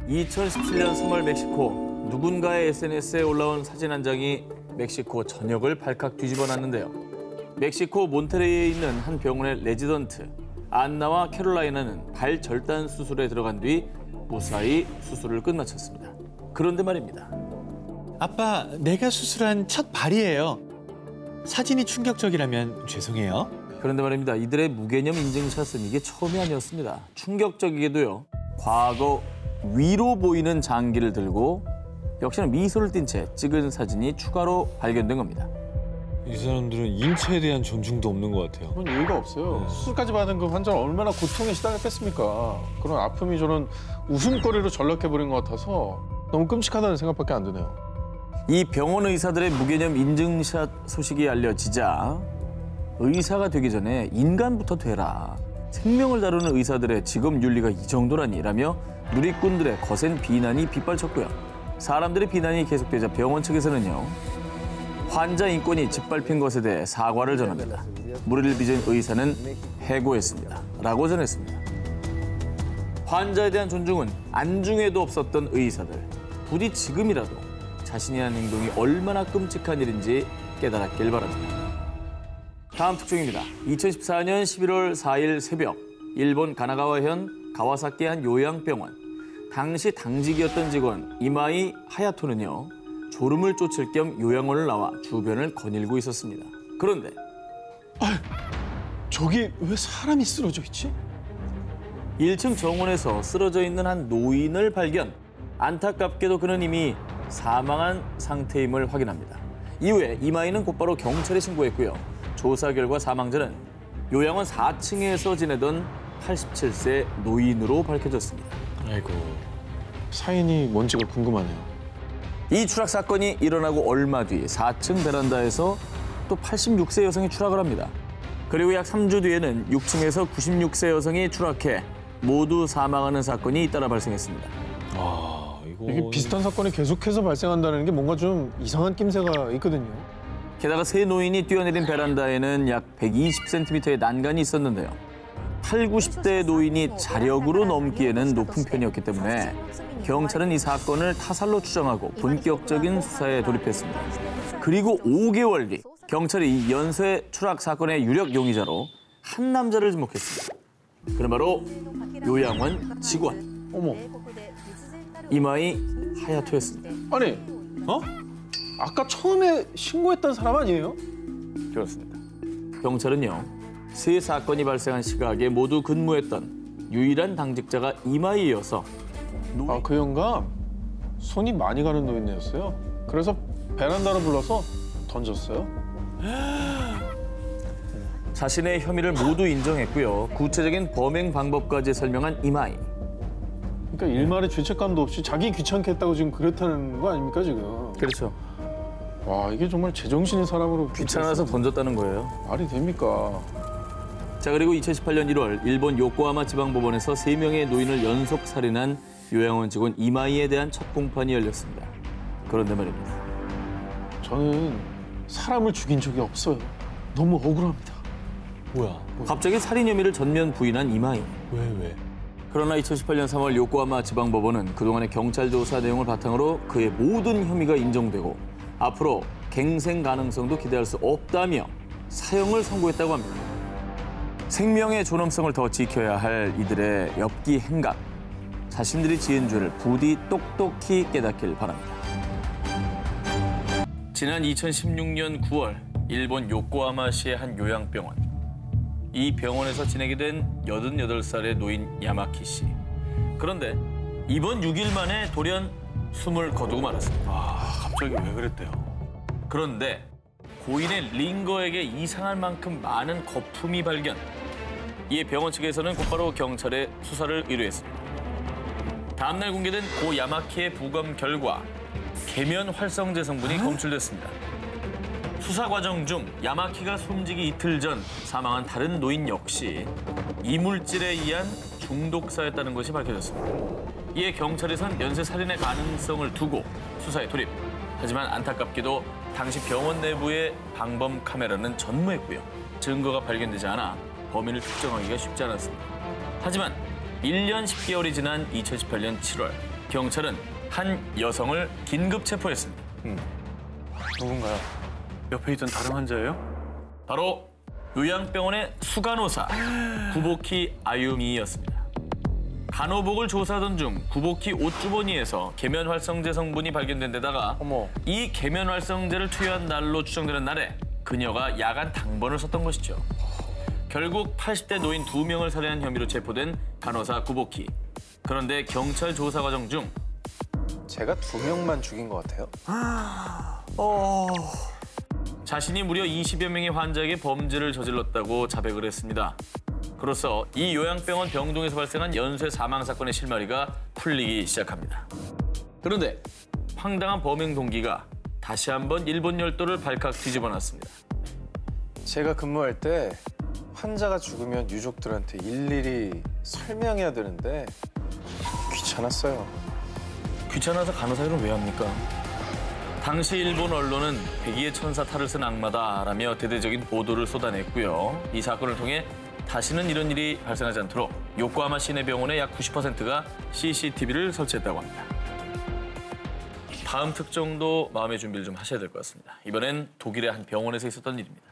2017년 3월 멕시코, 누군가의 SNS에 올라온 사진 한 장이 멕시코 전역을 발칵 뒤집어놨는데요. 멕시코 몬테레이에 있는 한 병원의 레지던트 안나와 캐롤라이나는 발 절단 수술에 들어간 뒤 무사히 수술을 끝마쳤습니다. 그런데 말입니다. 아빠, 내가 수술한 첫 발이에요. 사진이 충격적이라면 죄송해요. 그런데 말입니다. 이들의 무개념 인증샷은 이게 처음이 아니었습니다. 충격적이게도요. 과거 위로 보이는 장기를 들고 역시나 미소를 띤 채 찍은 사진이 추가로 발견된 겁니다. 이 사람들은 인체에 대한 존중도 없는 것 같아요. 그런 이유가 없어요. 수술까지 받은 그 환자는 얼마나 고통에 시달렸겠습니까. 그런 아픔이 저는 웃음거리로 전락해버린 것 같아서 너무 끔찍하다는 생각밖에 안 드네요. 이 병원 의사들의 무개념 인증샷 소식이 알려지자 의사가 되기 전에 인간부터 되라. 생명을 다루는 의사들의 직업 윤리가 이 정도라니라며 누리꾼들의 거센 비난이 빗발쳤고요. 사람들의 비난이 계속되자 병원 측에서는요. 환자 인권이 짓밟힌 것에 대해 사과를 전합니다. 무리를 빚은 의사는 해고했습니다. 라고 전했습니다. 환자에 대한 존중은 안중에도 없었던 의사들. 부디 지금이라도 자신이 한 행동이 얼마나 끔찍한 일인지 깨달았길 바랍니다. 다음 특종입니다. 2014년 11월 4일 새벽 일본 가나가와현 가와사키의 한 요양병원. 당시 당직이었던 직원 이마이 하야토는요. 졸음을 쫓을 겸 요양원을 나와 주변을 거닐고 있었습니다. 그런데 저기 왜 사람이 쓰러져 있지? 1층 정원에서 쓰러져 있는 한 노인을 발견. 안타깝게도 그는 이미 사망한 상태임을 확인합니다. 이후에 이마이는 곧바로 경찰에 신고했고요. 조사 결과 사망자는 요양원 4층에서 지내던 87세 노인으로 밝혀졌습니다. 아이고. 사인이 뭔지가 궁금하네요. 이 추락 사건이 일어나고 얼마 뒤 4층 베란다에서 또 86세 여성이 추락을 합니다. 그리고 약 3주 뒤에는 6층에서 96세 여성이 추락해 모두 사망하는 사건이 잇따라 발생했습니다. 아, 이게 비슷한 사건이 계속해서 발생한다는 게 뭔가 좀 이상한 낌새가 있거든요. 게다가 세 노인이 뛰어내린 베란다에는 약 120cm의 난간이 있었는데요. 8, 90대 노인이 자력으로 넘기에는 높은 편이었기 때문에 경찰은 이 사건을 타살로 추정하고 본격적인 수사에 돌입했습니다. 그리고 5개월 뒤 경찰이 이 연쇄 추락 사건의 유력 용의자로 한 남자를 지목했습니다. 그는 바로 요양원 직원. 어머. 이마이 하야토였습니다. 아니, 아까 처음에 신고했던 사람 아니에요? 그렇습니다. 경찰은요. 세 사건이 발생한 시각에 모두 근무했던 유일한 당직자가 이마이여서 아, 그 영감 손이 많이 가는 노인네였어요. 그래서 베란다로 불러서 던졌어요. 자신의 혐의를 모두 인정했고요. 구체적인 범행 방법까지 설명한 이마이. 그러니까 일말의 죄책감도 없이 자기 귀찮게 했다고 지금 그랬다는 거 아닙니까 지금? 그렇죠. 와, 이게 정말 제정신인 사람으로 귀찮아서 던졌다는 거예요. 말이 됩니까? 자, 그리고 2018년 1월 일본 요코하마 지방법원에서 3명의 노인을 연속 살인한 요양원 직원 이마이에 대한 첫 공판이 열렸습니다. 그런데 말입니다. 저는 사람을 죽인 적이 없어요. 너무 억울합니다. 뭐야? 갑자기 살인 혐의를 전면 부인한 이마이. 왜? 그러나 2018년 3월 요코하마 지방법원은 그동안의 경찰 조사 내용을 바탕으로 그의 모든 혐의가 인정되고 앞으로 갱생 가능성도 기대할 수 없다며 사형을 선고했다고 합니다. 생명의 존엄성을 더 지켜야 할 이들의 엽기 행각. 자신들이 지은 죄를 부디 똑똑히 깨닫길 바랍니다. 지난 2016년 9월 일본 요코하마시의 한 요양병원. 이 병원에서 지내게 된 88살의 노인 야마키 씨. 그런데 이번 6일 만에 돌연 숨을 거두고 말았습니다. 갑자기 왜 그랬대요? 그런데 고인의 링거에게 이상할 만큼 많은 거품이 발견. 이에 병원 측에서는 곧바로 경찰에 수사를 의뢰했습니다. 다음 날 공개된 고 야마키의 부검 결과 계면 활성제 성분이 검출됐습니다. 수사 과정 중 야마키가 숨지기 이틀 전 사망한 다른 노인 역시 이물질에 의한 중독사였다는 것이 밝혀졌습니다. 이에 경찰에선 연쇄 살인의 가능성을 두고 수사에 돌입. 하지만 안타깝게도 당시 병원 내부의 방범 카메라는 전무했고요. 증거가 발견되지 않아 범인을 특정하기가 쉽지 않았습니다. 하지만 1년 10개월이 지난 2018년 7월 경찰은 한 여성을 긴급 체포했습니다. 누군가요? 옆에 있던 다른 환자예요? 바로 요양병원의 수간호사 구보키 아유미였습니다. 간호복을 조사하던 중 구보키 옷주머니에서 계면활성제 성분이 발견된 데다가 어머. 이 계면활성제를 투여한 날로 추정되는 날에 그녀가 야간 당번을 썼던 것이죠. 결국 80대 노인 2명을 살해한 혐의로 체포된 간호사 구보키. 그런데 경찰 조사 과정 중 제가 2명만 죽인 것 같아요. 자신이 무려 20여 명의 환자에게 범죄를 저질렀다고 자백을 했습니다. 그로써 이 요양병원 병동에서 발생한 연쇄 사망 사건의 실마리가 풀리기 시작합니다. 그런데 황당한 범행 동기가 다시 한번 일본 열도를 발칵 뒤집어놨습니다. 제가 근무할 때 환자가 죽으면 유족들한테 일일이 설명해야 되는데 귀찮았어요. 귀찮아서 간호사 일은 왜 합니까? 당시 일본 언론은 백의의 천사 탈을 쓴 악마다라며 대대적인 보도를 쏟아냈고요. 이 사건을 통해 다시는 이런 일이 발생하지 않도록 요코하마 시내병원의 약 90%가 CCTV를 설치했다고 합니다. 다음 특정도 마음의 준비를 좀 하셔야 될 것 같습니다. 이번엔 독일의 한 병원에서 있었던 일입니다.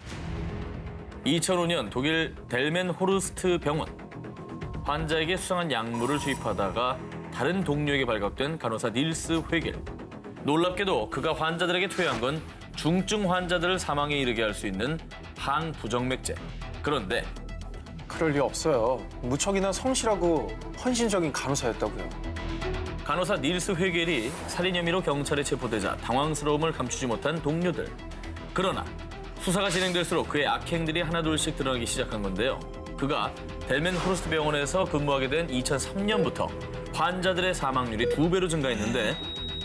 2005년 독일 델멘 호르스트 병원. 환자에게 수상한 약물을 주입하다가 다른 동료에게 발각된 간호사 닐스 회겔. 놀랍게도 그가 환자들에게 투여한 건 중증 환자들을 사망에 이르게 할 수 있는 항부정맥제. 그런데 그럴 리 없어요. 무척이나 성실하고 헌신적인 간호사였다고요. 간호사 닐스 회겔이 살인 혐의로 경찰에 체포되자 당황스러움을 감추지 못한 동료들. 그러나 수사가 진행될수록 그의 악행들이 하나둘씩 드러나기 시작한 건데요. 그가 델멘 호르스트 병원에서 근무하게 된 2003년부터 환자들의 사망률이 2배로 증가했는데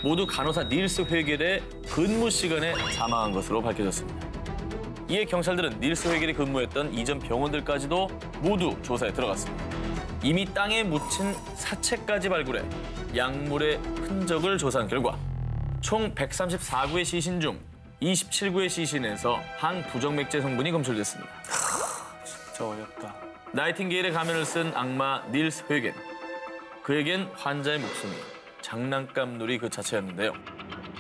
모두 간호사 닐스 회겔의 근무 시간에 사망한 것으로 밝혀졌습니다. 이에 경찰들은 닐스 회겔이 근무했던 이전 병원들까지도 모두 조사에 들어갔습니다. 이미 땅에 묻힌 사체까지 발굴해 약물의 흔적을 조사한 결과 총 134구의 시신 중 27구의 시신에서 항부정맥제 성분이 검출됐습니다. 진짜 어렵다. 나이팅게일의 가면을 쓴 악마 닐스 회겐. 그에겐 환자의 목숨이 장난감놀이 그 자체였는데요.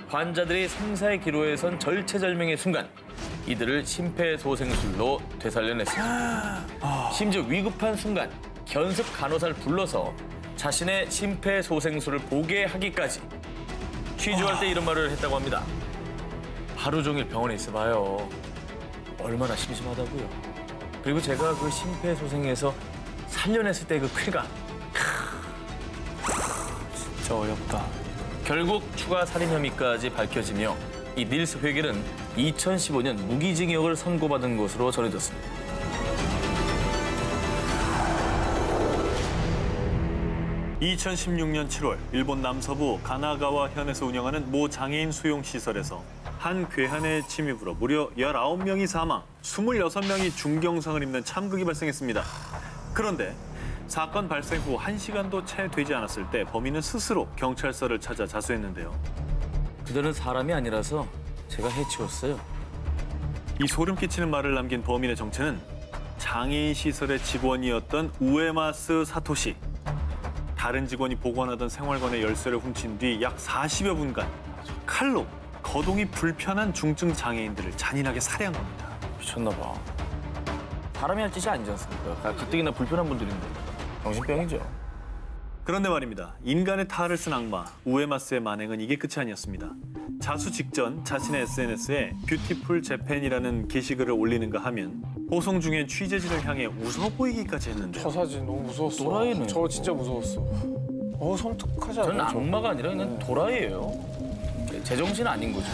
환자들이 생사의 기로에 선 절체절명의 순간 이들을 심폐소생술로 되살려냈습니다. 심지어 위급한 순간 견습 간호사를 불러서 자신의 심폐소생술을 보게 하기까지 취조할 때 이런 말을 했다고 합니다. 하루 종일 병원에 있어봐요. 얼마나 심심하다고요. 그리고 제가 그 심폐소생에서 살려냈을 때 그 쾌감. 진짜 어렵다. 결국 추가 살인 혐의까지 밝혀지며 이 닐스 회겔은 2015년 무기징역을 선고받은 것으로 전해졌습니다. (2016년 7월) 일본 남서부 가나가와 현에서 운영하는 모 장애인 수용시설에서 한 괴한의 침입으로 무려 19명이 사망, 26명이 중경상을 입는 참극이 발생했습니다. 그런데 사건 발생 후 1시간도 채 되지 않았을 때 범인은 스스로 경찰서를 찾아 자수했는데요. 그들은 사람이 아니라서 제가 해치웠어요. 이 소름 끼치는 말을 남긴 범인의 정체는 장애인 시설의 직원이었던 우에마스 사토시. 다른 직원이 보관하던 생활관의 열쇠를 훔친 뒤 약 40여 분간 칼로 거동이 불편한 중증 장애인들을 잔인하게 살해한 겁니다. 미쳤나 봐. 사람이 할 짓이 아니지 않습니까? 가뜩이나 불편한 분들인데. 정신병이죠. 그런데 말입니다. 인간의 탈을 쓴 악마 우에마스의 만행은 이게 끝이 아니었습니다. 자수 직전 자신의 SNS에 뷰티풀 재팬이라는 게시글을 올리는가 하면 호송 중엔 취재진을 향해 웃어 보이기까지 했는데요. 저 사진 너무 무서웠어. 또라이네. 저 진짜 무서웠어. 섬뜩하지 않아요? 저는 악마가 아니라 그냥 도라이예요. 제정신 아닌 거죠.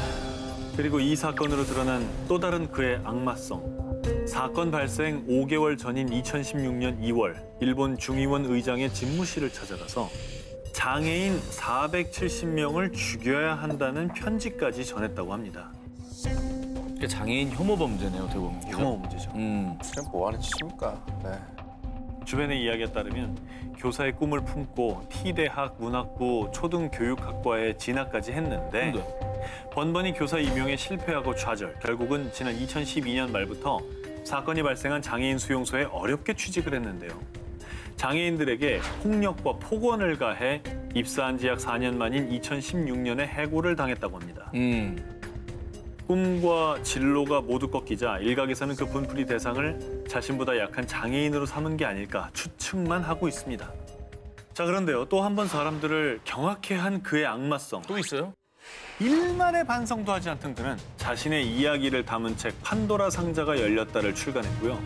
그리고 이 사건으로 드러난 또 다른 그의 악마성. 사건 발생 5개월 전인 2016년 2월 일본 중의원 의장의 집무실을 찾아가서 장애인 470명을 죽여야 한다는 편지까지 전했다고 합니다. 장애인 혐오 범죄네요, 어떻게 보면. 혐오 문제죠. 그냥 뭐 하는 짓입니까? 네. 주변의 이야기에 따르면 교사의 꿈을 품고 T대학 문학부 초등교육학과에 진학까지 했는데 번번이 교사 임용에 실패하고 좌절. 결국은 지난 2012년 말부터 사건이 발생한 장애인 수용소에 어렵게 취직을 했는데요. 장애인들에게 폭력과 폭언을 가해 입사한 지 약 4년 만인 2016년에 해고를 당했다고 합니다. 꿈과 진로가 모두 꺾이자 일각에서는 그 분풀이 대상을 자신보다 약한 장애인으로 삼은 게 아닐까 추측만 하고 있습니다. 자, 그런데요. 또 한 번 사람들을 경악해 한 그의 악마성. 또 있어요? 일말의 반성도 하지 않던 그는 자신의 이야기를 담은 책 판도라 상자가 열렸다를 출간했고요.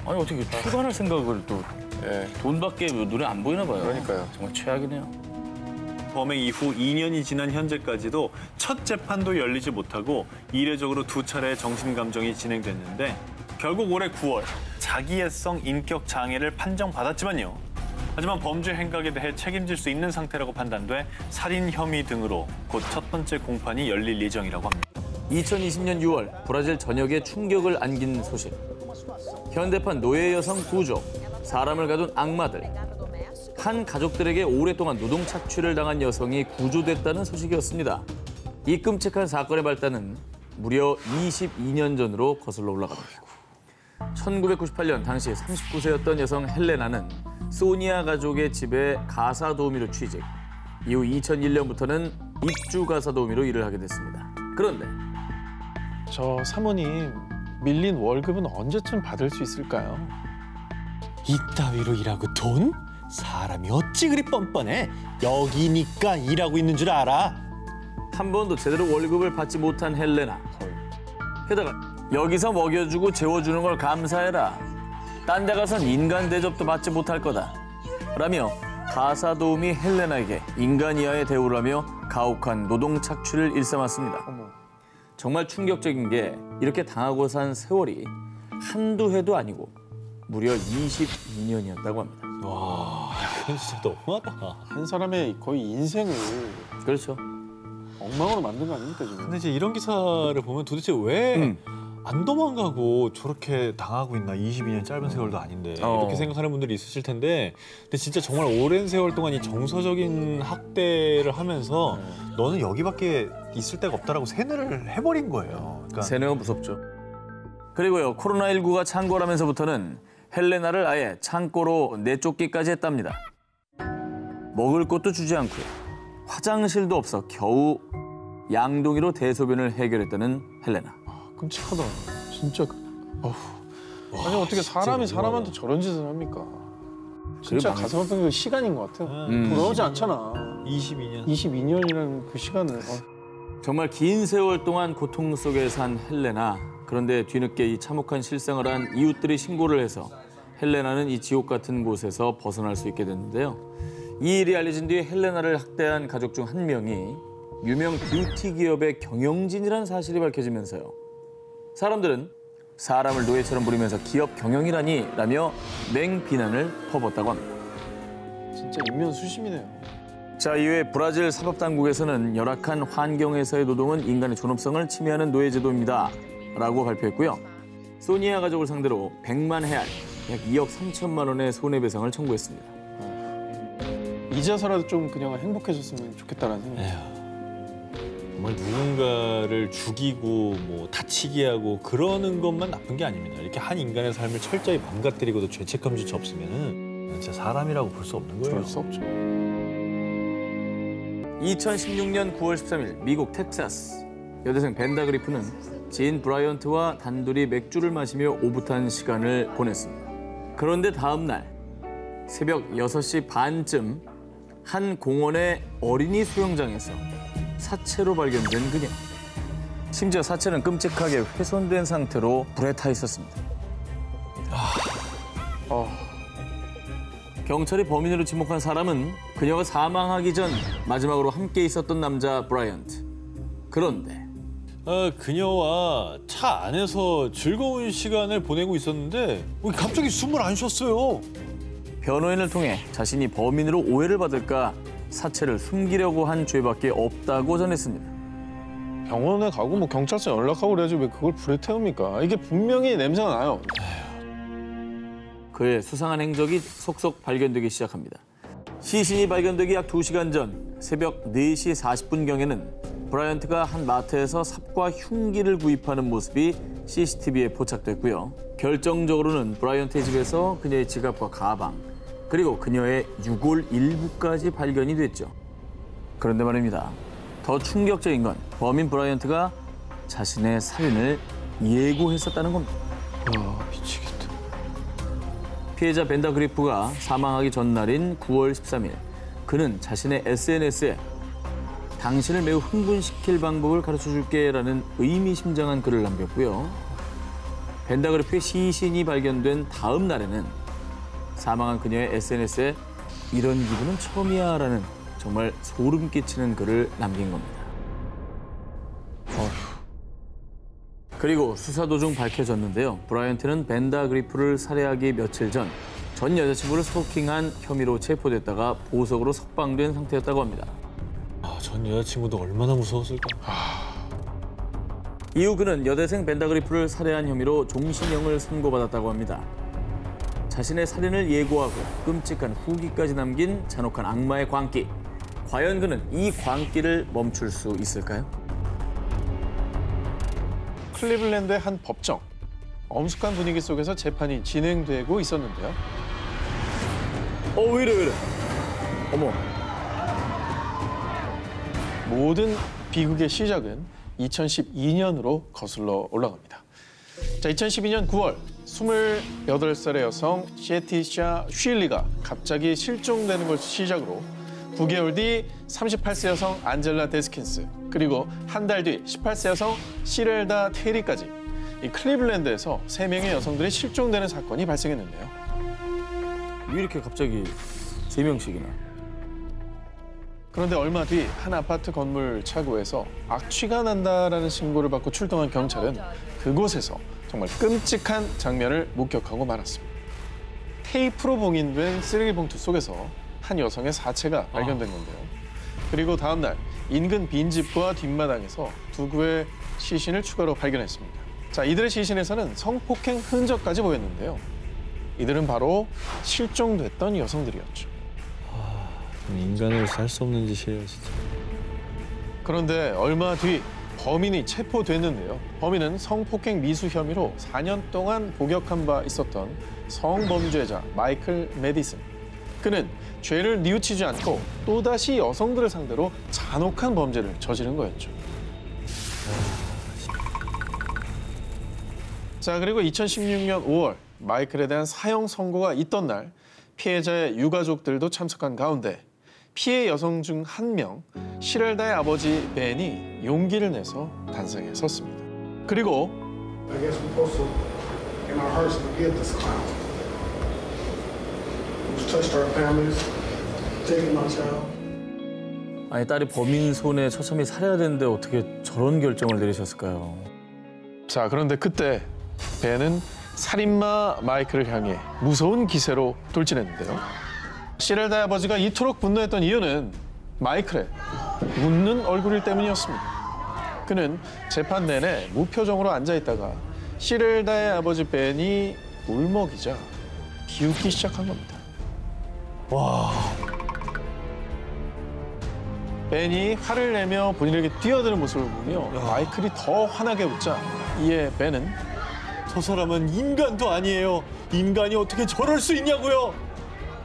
아니 어떻게 출간할 생각을 또 예. 돈밖에 눈에 안 보이나 봐요. 그러니까요. 정말 최악이네요. 범행 이후 2년이 지난 현재까지도 첫 재판도 열리지 못하고 이례적으로 2차례의 정신감정이 진행됐는데 결국 올해 9월 자기애성 인격 장애를 판정받았지만요. 하지만 범죄 행각에 대해 책임질 수 있는 상태라고 판단돼 살인 혐의 등으로 곧 첫 번째 공판이 열릴 예정이라고 합니다. 2020년 6월 브라질 전역에 충격을 안긴 소식. 현대판 노예 여성 구조, 사람을 가둔 악마들. 한 가족들에게 오랫동안 노동 착취를 당한 여성이 구조됐다는 소식이었습니다. 이 끔찍한 사건의 발단은 무려 22년 전으로 거슬러 올라갑니다. 1998년 당시 39세였던 여성 헬레나는 소니아 가족의 집에 가사 도우미로 취직. 이후 2001년부터는 입주 가사 도우미로 일을 하게 됐습니다. 그런데 저 사모님 밀린 월급은 언제쯤 받을 수 있을까요? 이따위로 일하고 돈? 사람이 어찌 그리 뻔뻔해? 여기니까 일하고 있는 줄 알아? 한 번도 제대로 월급을 받지 못한 헬레나. 게다가 여기서 먹여주고 재워주는 걸 감사해라. 딴 데 가선 인간 대접도 받지 못할 거다. 라며 가사 도우미 헬레나에게 인간 이하의 대우를 하며 가혹한 노동 착취를 일삼았습니다. 정말 충격적인 게 이렇게 당하고 산 세월이 한두 해도 아니고 무려 22년이었다고 합니다. 와, 이건 진짜 너무하다. 한 사람의 거의 인생을 그렇죠. 엉망으로 만든 거 아닙니까 지금? 근데 이제 이런 기사를 보면 도대체 왜 안 도망가고 저렇게 당하고 있나? 22년 짧은 세월도 아닌데 이렇게 생각하는 분들이 있으실 텐데 근데 진짜 정말 오랜 세월 동안 이 정서적인 학대를 하면서 너는 여기밖에 있을 데가 없다라고 세뇌를 해버린 거예요. 그러니까 세뇌가 무섭죠. 그리고요, 코로나19가 창궐하면서부터는 헬레나를 아예 창고로 내쫓기까지 했답니다. 먹을 것도 주지 않고요. 화장실도 없어 겨우 양동이로 대소변을 해결했다는 헬레나. 끔찍하다. 진짜. 어후. 아니 어떻게 사람이 사람한테 저런 짓을 합니까? 진짜 가슴 아픈 게 시간인 것 같아요. 돌아오지 않잖아. 22년. 22년이라는 그 시간을. 정말 긴 세월 동안 고통 속에 산 헬레나. 그런데 뒤늦게 이 참혹한 실상을 한 이웃들이 신고를 해서 헬레나는 이 지옥 같은 곳에서 벗어날 수 있게 됐는데요. 이 일이 알려진 뒤에 헬레나를 학대한 가족 중 한 명이 유명 뷰티 기업의 경영진이라는 사실이 밝혀지면서요. 사람들은 사람을 노예처럼 부리면서 기업 경영이라니 라며 맹비난을 퍼붓다고 합니다. 진짜 인면수심이네요. 자, 이외에 브라질 사법당국에서는 열악한 환경에서의 노동은 인간의 존엄성을 침해하는 노예제도입니다 라고 발표했고요. 소니아 가족을 상대로 100만 헤알, 약 2억 3천만 원의 손해배상을 청구했습니다. 이제서라도 좀 그냥 행복해졌으면 좋겠다라는 생각이. 정말 누군가를 죽이고 뭐 다치게 하고 그러는 것만 나쁜 게 아닙니다. 이렇게 한 인간의 삶을 철저히 망가뜨리고도 죄책감조차 없으면은 진짜 사람이라고 볼 수 없는 거예요. 그럴 수 없죠. 2016년 9월 13일 미국 텍사스 여대생 벤다 그리프는 지인 브라이언트와 단둘이 맥주를 마시며 오붓한 시간을 보냈습니다. 그런데 다음 날 새벽 6시 반쯤 한 공원의 어린이 수영장에서 사체로 발견된 그녀. 심지어 사체는 끔찍하게 훼손된 상태로 불에 타 있었습니다. 경찰이 범인으로 지목한 사람은 그녀가 사망하기 전 마지막으로 함께 있었던 남자 브라이언트. 그런데 그녀와 차 안에서 즐거운 시간을 보내고 있었는데 갑자기 숨을 안 쉬었어요. 변호인을 통해 자신이 범인으로 오해를 받을까 사체를 숨기려고 한 죄밖에 없다고 전했습니다. 병원에 가고 뭐 경찰서 연락하고 그래야지 왜 그걸 불에 태웁니까? 이게 분명히 냄새가 나요. 그의 수상한 행적이 속속 발견되기 시작합니다. 시신이 발견되기 약 2시간 전 새벽 4시 40분경에는 브라이언트가 한 마트에서 삽과 흉기를 구입하는 모습이 CCTV에 포착됐고요. 결정적으로는 브라이언트의 집에서 그녀의 지갑과 가방, 그리고 그녀의 유골 일부까지 발견이 됐죠. 그런데 말입니다. 더 충격적인 건 범인 브라이언트가 자신의 살인을 예고했었다는 겁니다. 아, 미치겠다. 피해자 벤다 그리프가 사망하기 전날인 9월 13일 그는 자신의 SNS에 당신을 매우 흥분시킬 방법을 가르쳐줄게라는 의미심장한 글을 남겼고요. 벤다 그리프의 시신이 발견된 다음 날에는 사망한 그녀의 SNS에 이런 기분은 처음이야라는 정말 소름 끼치는 글을 남긴 겁니다. 그리고 수사 도중 밝혀졌는데요. 브라이언트는 벤다 그리프를 살해하기 며칠 전 여자친구를 스토킹한 혐의로 체포됐다가 보석으로 석방된 상태였다고 합니다. 아, 전 여자친구도 얼마나 무서웠을까. 이후 그는 여대생 벤다 그리프를 살해한 혐의로 종신형을 선고받았다고 합니다. 자신의 살인을 예고하고 끔찍한 후기까지 남긴 잔혹한 악마의 광기. 과연 그는 이 광기를 멈출 수 있을까요? 클리블랜드의 한 법정. 엄숙한 분위기 속에서 재판이 진행되고 있었는데요. 왜 이래. 어머. 모든 비극의 시작은 2012년으로 거슬러 올라갑니다. 자, 2012년 9월 28살의 여성 시에티샤 쉴리가 갑자기 실종되는 것을 시작으로 9개월 뒤 38세 여성 안젤라 데스킨스, 그리고 한 달 뒤 18세 여성 시렐다 테리까지 이 클리블랜드에서 3명의 여성들이 실종되는 사건이 발생했는데요. 왜 이렇게 갑자기 3명씩이나? 그런데 얼마 뒤 한 아파트 건물 차고에서 악취가 난다라는 신고를 받고 출동한 경찰은 그곳에서 정말 끔찍한 장면을 목격하고 말았습니다. 테이프로 봉인된 쓰레기 봉투 속에서 한 여성의 사체가 발견된 건데요. 그리고 다음 날 인근 빈집과 뒷마당에서 두 구의 시신을 추가로 발견했습니다. 자, 이들의 시신에서는 성폭행 흔적까지 보였는데요. 이들은 바로 실종됐던 여성들이었죠. 인간으로서 할 수 없는 짓이에요, 진짜. 그런데 얼마 뒤 범인이 체포됐는데요. 범인은 성폭행 미수 혐의로 4년 동안 복역한 바 있었던 성범죄자 마이클 메디슨. 그는 죄를 뉘우치지 않고 또다시 여성들을 상대로 잔혹한 범죄를 저지른 거였죠. 자, 그리고 2016년 5월 마이클에 대한 사형 선고가 있던 날 피해자의 유가족들도 참석한 가운데 피해 여성 중 한 명, 시렐다의 아버지 벤이 용기를 내서 단상에 섰습니다. 그리고 I guess we're supposed to, in our hearts, forgive this clown who's touched our families, taken my child. 아니, 딸이 범인 손에 처참히 살해야 되는데 어떻게 저런 결정을 내리셨을까요? 자, 그런데 그때 벤은 살인마 마이클을 향해 무서운 기세로 돌진했는데요. 시렐다의 아버지가 이토록 분노했던 이유는 마이클의 웃는 얼굴일 때문이었습니다. 그는 재판 내내 무표정으로 앉아있다가 시렐다의 아버지 벤이 울먹이자 비웃기 시작한 겁니다. 벤이 화를 내며 본인에게 뛰어드는 모습을 보며 마이클이 더 화나게 웃자 이에 벤은 저 사람은 인간도 아니에요. 인간이 어떻게 저럴 수 있냐고요.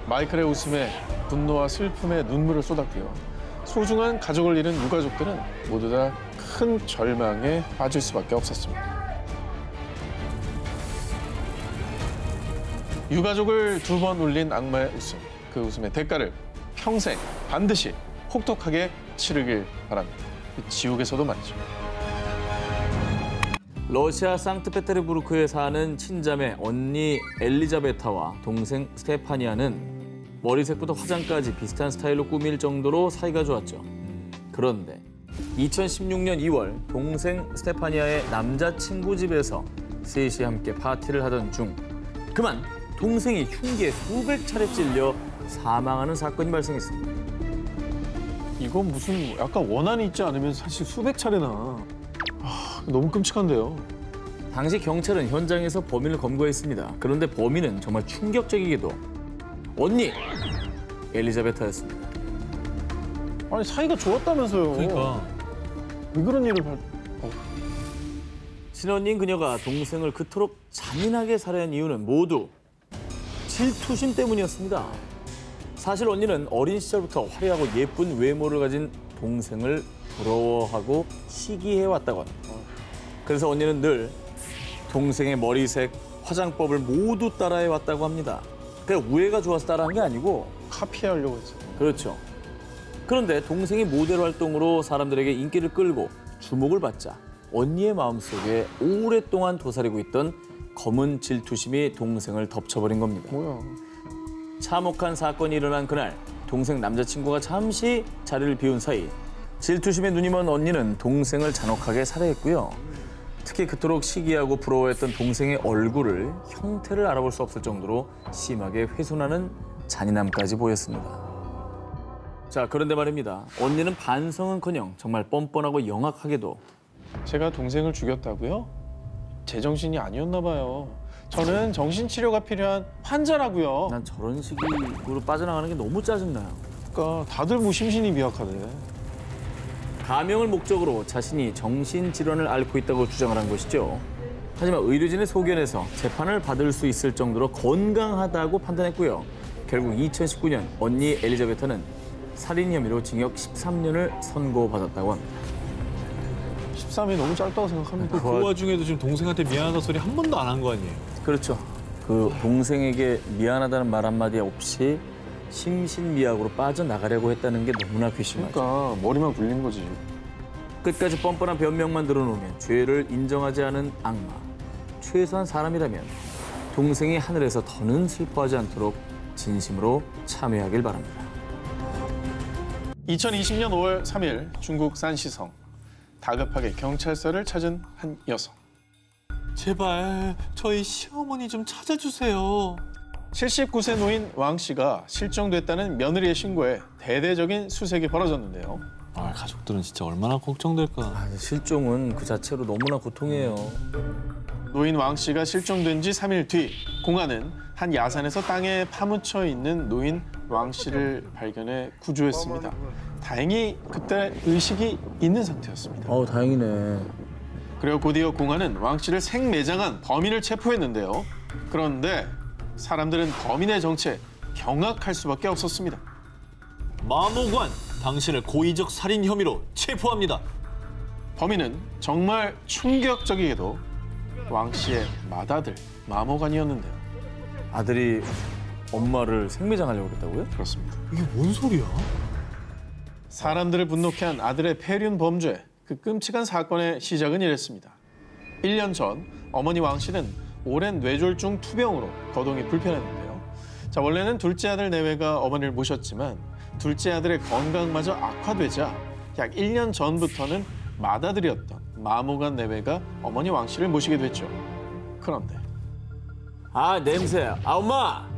마이클의 웃음에 분노와 슬픔에 눈물을 쏟았고요. 소중한 가족을 잃은 유가족들은 모두 다 큰 절망에 빠질 수밖에 없었습니다. 유가족을 2번 울린 악마의 웃음, 그 웃음의 대가를 평생 반드시 혹독하게 치르길 바랍니다. 지옥에서도 말이죠. 러시아 상트페테르부르크에 사는 친자매 언니 엘리자베타와 동생 스테파니아는 머리색부터 화장까지 비슷한 스타일로 꾸밀 정도로 사이가 좋았죠. 그런데 2016년 2월 동생 스테파니아의 남자친구 집에서 셋이 함께 파티를 하던 중 그만 동생이 흉기에 수백 차례 찔려 사망하는 사건이 발생했습니다. 이건 무슨 약간 원한이 있지 않으면 사실 수백 차례나. 너무 끔찍한데요. 당시 경찰은 현장에서 범인을 검거했습니다. 그런데 범인은 정말 충격적이게도 언니 엘리자베타였습니다. 아니 사이가 좋았다면서요. 그러니까. 왜 그런 일을 친언니인 그녀가 동생을 그토록 잔인하게 살해한 이유는 모두 질투심 때문이었습니다. 사실 언니는 어린 시절부터 화려하고 예쁜 외모를 가진 동생을 부러워하고 시기해왔다고 합니다. 그래서 언니는 늘 동생의 머리색, 화장법을 모두 따라해왔다고 합니다. 그냥 우애가 좋아서 따라한 게 아니고 카피하려고 했죠. 그렇죠. 그런데 동생이 모델 활동으로 사람들에게 인기를 끌고 주목을 받자 언니의 마음속에 오랫동안 도사리고 있던 검은 질투심이 동생을 덮쳐버린 겁니다. 뭐야? 참혹한 사건이 일어난 그날 동생 남자친구가 잠시 자리를 비운 사이 질투심에 눈이 먼 언니는 동생을 잔혹하게 살해했고요. 특히 그토록 시기하고 부러워했던 동생의 얼굴을 형태를 알아볼 수 없을 정도로 심하게 훼손하는 잔인함까지 보였습니다. 자, 그런데 말입니다. 언니는 반성은커녕 정말 뻔뻔하고 영악하게도 제가 동생을 죽였다고요? 제정신이 아니었나 봐요. 저는 정신치료가 필요한 환자라고요. 난 저런 식으로 빠져나가는 게 너무 짜증나요. 그러니까 다들 무심신이 미약하대. 가명을 목적으로 자신이 정신질환을 앓고 있다고 주장을 한 것이죠. 하지만 의료진의 소견에서 재판을 받을 수 있을 정도로 건강하다고 판단했고요. 결국 2019년 언니 엘리자베타는 살인 혐의로 징역 13년을 선고받았다고 합니다. 13이 너무 짧다고 생각합니다. 그 와중에도 지금 동생한테 미안하다 소리 한 번도 안 한 거 아니에요? 그렇죠. 그 동생에게 미안하다는 말 한마디 없이 심신미약으로 빠져나가려고 했다는 게 너무나 괘씸하죠. 그러니까 머리만 굴린 거지. 끝까지 뻔뻔한 변명만 늘어놓으면 죄를 인정하지 않은 악마. 최소한 사람이라면 동생이 하늘에서 더는 슬퍼하지 않도록 진심으로 참여하길 바랍니다. 2020년 5월 3일 중국 산시성. 다급하게 경찰서를 찾은 한 여성. 제발 저희 시어머니 좀 찾아주세요. 79세 노인 왕 씨가 실종됐다는 며느리의 신고에 대대적인 수색이 벌어졌는데요. 아, 가족들은 진짜 얼마나 걱정될까. 아, 실종은 그 자체로 너무나 고통이에요. 노인 왕 씨가 실종된 지 3일 뒤 공안은 한 야산에서 땅에 파묻혀 있는 노인 왕 씨를 발견해 구조했습니다. 다행히 그때 의식이 있는 상태였습니다. 다행이네. 그리고 곧이어 공안은 왕 씨를 생매장한 범인을 체포했는데요. 그런데 사람들은 범인의 정체에 경악할 수밖에 없었습니다. 마모관, 당신을 고의적 살인 혐의로 체포합니다. 범인은 정말 충격적이게도 왕 씨의 맏아들 마모관이었는데요. 아들이 엄마를 생매장하려고 그랬다고요? 그렇습니다. 이게 뭔 소리야? 사람들을 분노케 한 아들의 폐륜 범죄, 그 끔찍한 사건의 시작은 이랬습니다. 1년 전 어머니 왕 씨는 오랜 뇌졸중 투병으로 거동이 불편했는데요. 자, 원래는 둘째 아들 내외가 어머니를 모셨지만 둘째 아들의 건강마저 악화되자 약 1년 전부터는 맏아들이었던 마모간 내외가 어머니 왕 씨를 모시게 됐죠. 그런데 아, 냄새. 아, 엄마!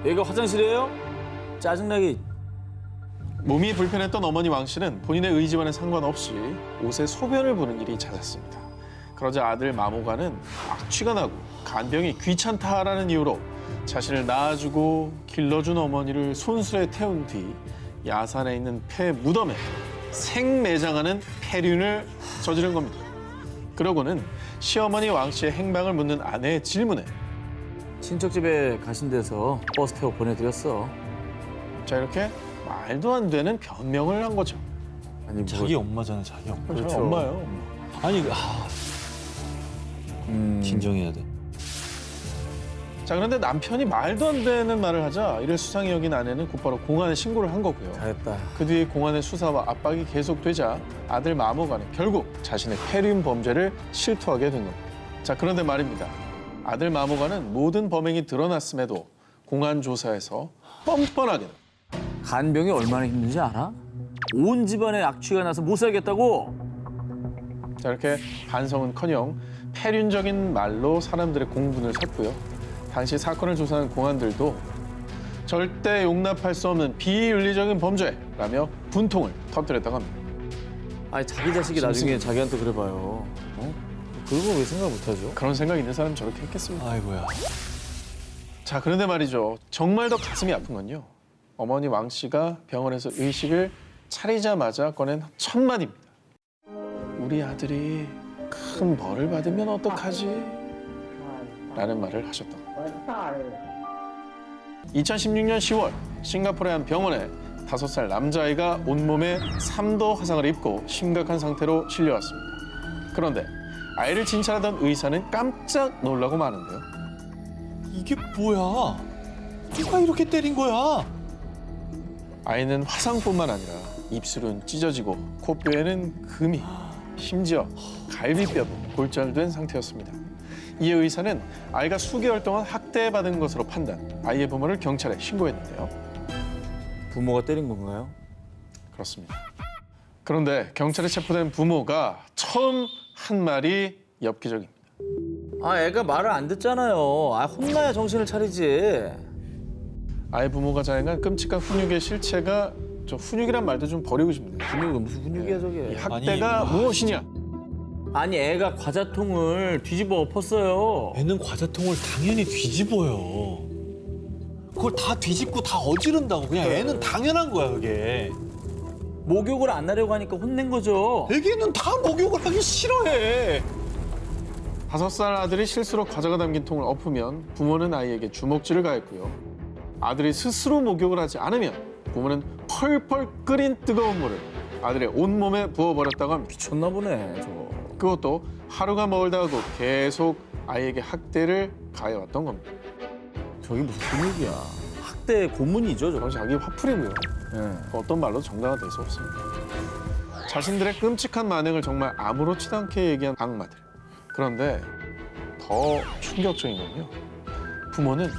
여기가 화장실이에요? 짜증나게. 몸이 불편했던 어머니 왕 씨는 본인의 의지와는 상관없이 옷에 소변을 보는 일이 잦았습니다. 그러자 아들 마모가는 악취가 나고 간병이 귀찮다라는 이유로 자신을 낳아주고 길러준 어머니를 손수레 태운 뒤 야산에 있는 폐 무덤에 생매장하는 폐륜을 저지른 겁니다. 그러고는 시어머니 왕 씨의 행방을 묻는 아내의 질문에 친척 집에 가신 데서 버스 태워 보내드렸어. 자, 이렇게 말도 안 되는 변명을 한 거죠. 아니, 뭐, 자기 엄마잖아, 자기 엄마. 그렇죠. 엄마예요, 엄마. 아니, 음, 진정해야 돼. 자, 그런데 남편이 말도 안 되는 말을 하자 이를 수상히 여긴 아내는 곧바로 공안에 신고를 한 거고요. 잘했다. 그 뒤에 공안의 수사와 압박이 계속되자 아들 마모가는 결국 자신의 폐륜 범죄를 실토하게 된 겁니다. 자, 그런데 말입니다. 아들 마모가는 모든 범행이 드러났음에도 공안 조사에서 뻔뻔하게 간병이 얼마나 힘든지 알아? 온 집안에 악취가 나서 못 살겠다고? 자, 이렇게 반성은커녕 폐륜적인 말로 사람들의 공분을 샀고요. 당시 사건을 조사한 공안들도 절대 용납할 수 없는 비윤리적인 범죄라며 분통을 터뜨렸다고 합니다. 아니, 자기 자식이 나중에 자기한테 그래봐요. 그런 거 왜 생각 못하죠? 그런 생각 있는 사람이 저렇게 했겠습니까? 아이고야. 자, 그런데 말이죠. 정말 더 가슴이 아픈 건요. 어머니 왕 씨가 병원에서 의식을 차리자마자 꺼낸 첫 마디입니다. 우리 아들이 큰 벌을 받으면 어떡하지? 라는 말을 하셨던 겁니다. 2016년 10월 싱가포르의 한 병원에 5살 남자아이가 온몸에 3도 화상을 입고 심각한 상태로 실려왔습니다. 그런데 아이를 진찰하던 의사는 깜짝 놀라고 마는데요. 이게 뭐야? 누가 이렇게 때린 거야? 아이는 화상뿐만 아니라 입술은 찢어지고 코뼈에는 금이, 심지어 갈비뼈도 골절된 상태였습니다. 이에 의사는 아이가 수개월 동안 학대받은 것으로 판단, 아이의 부모를 경찰에 신고했는데요. 부모가 때린 건가요? 그렇습니다. 그런데 경찰에 체포된 부모가 처음 한 말이 엽기적입니다. 아, 애가 말을 안 듣잖아요. 아, 혼나야 정신을 차리지. 아이 부모가 자행한 끔찍한 훈육의 실체가 저 훈육이란 말도 좀 버리고 싶네요. 훈육이 무슨 훈육이야 이 저게. 학대가 아니, 무엇이냐? 아니 애가 과자통을 뒤집어 엎었어요. 애는 과자통을 당연히 뒤집어요. 그걸 다 뒤집고 다 어지른다고. 그냥 애는 당연한 거야, 그게. 목욕을 안 하려고 하니까 혼낸 거죠. 애기는 다 목욕을 하기 싫어해. 5살 아들이 실수로 과자가 담긴 통을 엎으면 부모는 아이에게 주먹질을 가했고요. 아들이 스스로 목욕을 하지 않으면 부모는 펄펄 끓인 뜨거운 물을 아들의 온몸에 부어버렸다고 합니다. 미쳤나 보네 저거. 그것도 하루가 멀다 하고 계속 아이에게 학대를 가해왔던 겁니다. 저게 무슨 훈육이야. 학대 고문이죠 저거. 그건 자기 화풀이고요. 예. 어떤 말로 정당화 될 수 없습니다. 자신들의 끔찍한 만행을 정말 아무렇지도 않게 얘기한 악마들. 그런데 더 충격적인 건요. 부모는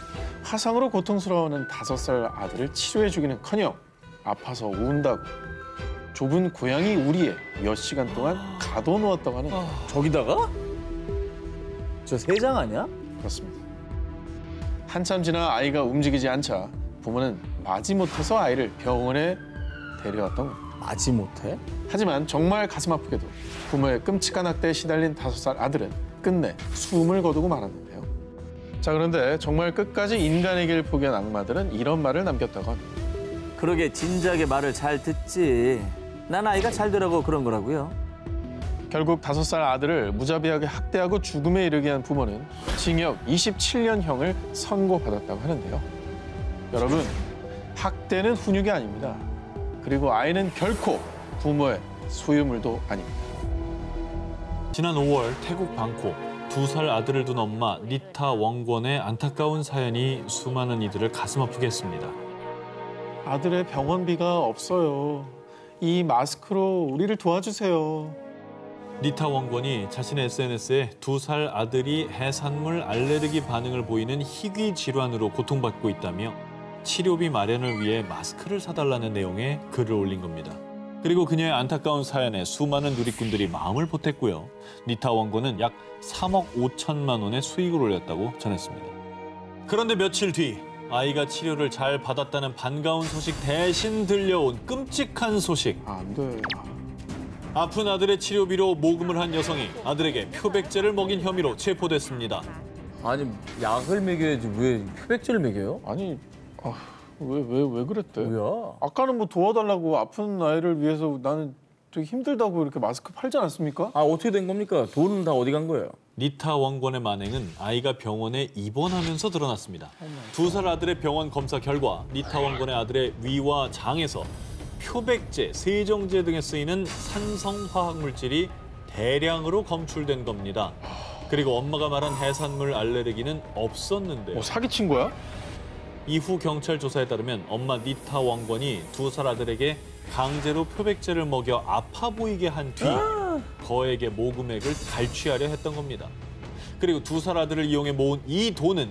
화상으로 고통스러워하는 5살 아들을 치료해주기는커녕 아파서 운다고 좁은 고양이 우리에 몇 시간 동안 가둬놓았다고 하는 저기다가? 저 3장 아니야? 그렇습니다. 한참 지나 아이가 움직이지 않자 부모는 마지못해서 아이를 병원에 데려왔던 겁니다. 마지못해? 하지만 정말 가슴 아프게도 부모의 끔찍한 학대에 시달린 5살 아들은 끝내 숨을 거두고 말았는데요. 자, 그런데 정말 끝까지 인간의 길을 포기한 악마들은 이런 말을 남겼다고 합니다. 그러게 진작에 말을 잘 듣지. 난 아이가 잘 되라고 그런 거라고요. 결국 5살 아들을 무자비하게 학대하고 죽음에 이르게 한 부모는 징역 27년형을 선고받았다고 하는데요. 여러분, 학대는 훈육이 아닙니다. 그리고 아이는 결코 부모의 소유물도 아닙니다. 지난 5월 태국 방콕 2살 아들을 둔 엄마 니타 원권의 안타까운 사연이 수많은 이들을 가슴 아프게 했습니다. 아들의 병원비가 없어요. 이 마스크로 우리를 도와주세요. 니타 원권이 자신의 SNS에 2살 아들이 해산물 알레르기 반응을 보이는 희귀 질환으로 고통받고 있다며 치료비 마련을 위해 마스크를 사달라는 내용의 글을 올린 겁니다. 그리고 그녀의 안타까운 사연에 수많은 누리꾼들이 마음을 보탰고요. 니타 원권은 약 3억 5천만 원의 수익을 올렸다고 전했습니다. 그런데 며칠 뒤 아이가 치료를 잘 받았다는 반가운 소식 대신 들려온 끔찍한 소식. 안 돼. 아픈 아들의 치료비로 모금을 한 여성이 아들에게 표백제를 먹인 혐의로 체포됐습니다. 아니 약을 먹여야지 왜 표백제를 먹여요? 아니, 왜 그랬대? 뭐야? 아까는 뭐 도와달라고 아픈 아이를 위해서 나는 되게 힘들다고 이렇게 마스크 팔지 않았습니까? 아 어떻게 된 겁니까? 돈은 다 어디 간 거예요? 니타 원권의 만행은 아이가 병원에 입원하면서 드러났습니다. 2살 아들의 병원 검사 결과 니타 원권의 아들의 위와 장에서 표백제, 세정제 등에 쓰이는 산성화학 물질이 대량으로 검출된 겁니다. 그리고 엄마가 말한 해산물 알레르기는 없었는데요. 사기친 거야? 이후 경찰 조사에 따르면 엄마 니타 원권이 2살 아들에게 강제로 표백제를 먹여 아파 보이게 한 뒤 거액의 모금액을 갈취하려 했던 겁니다. 그리고 2살 아들을 이용해 모은 이 돈은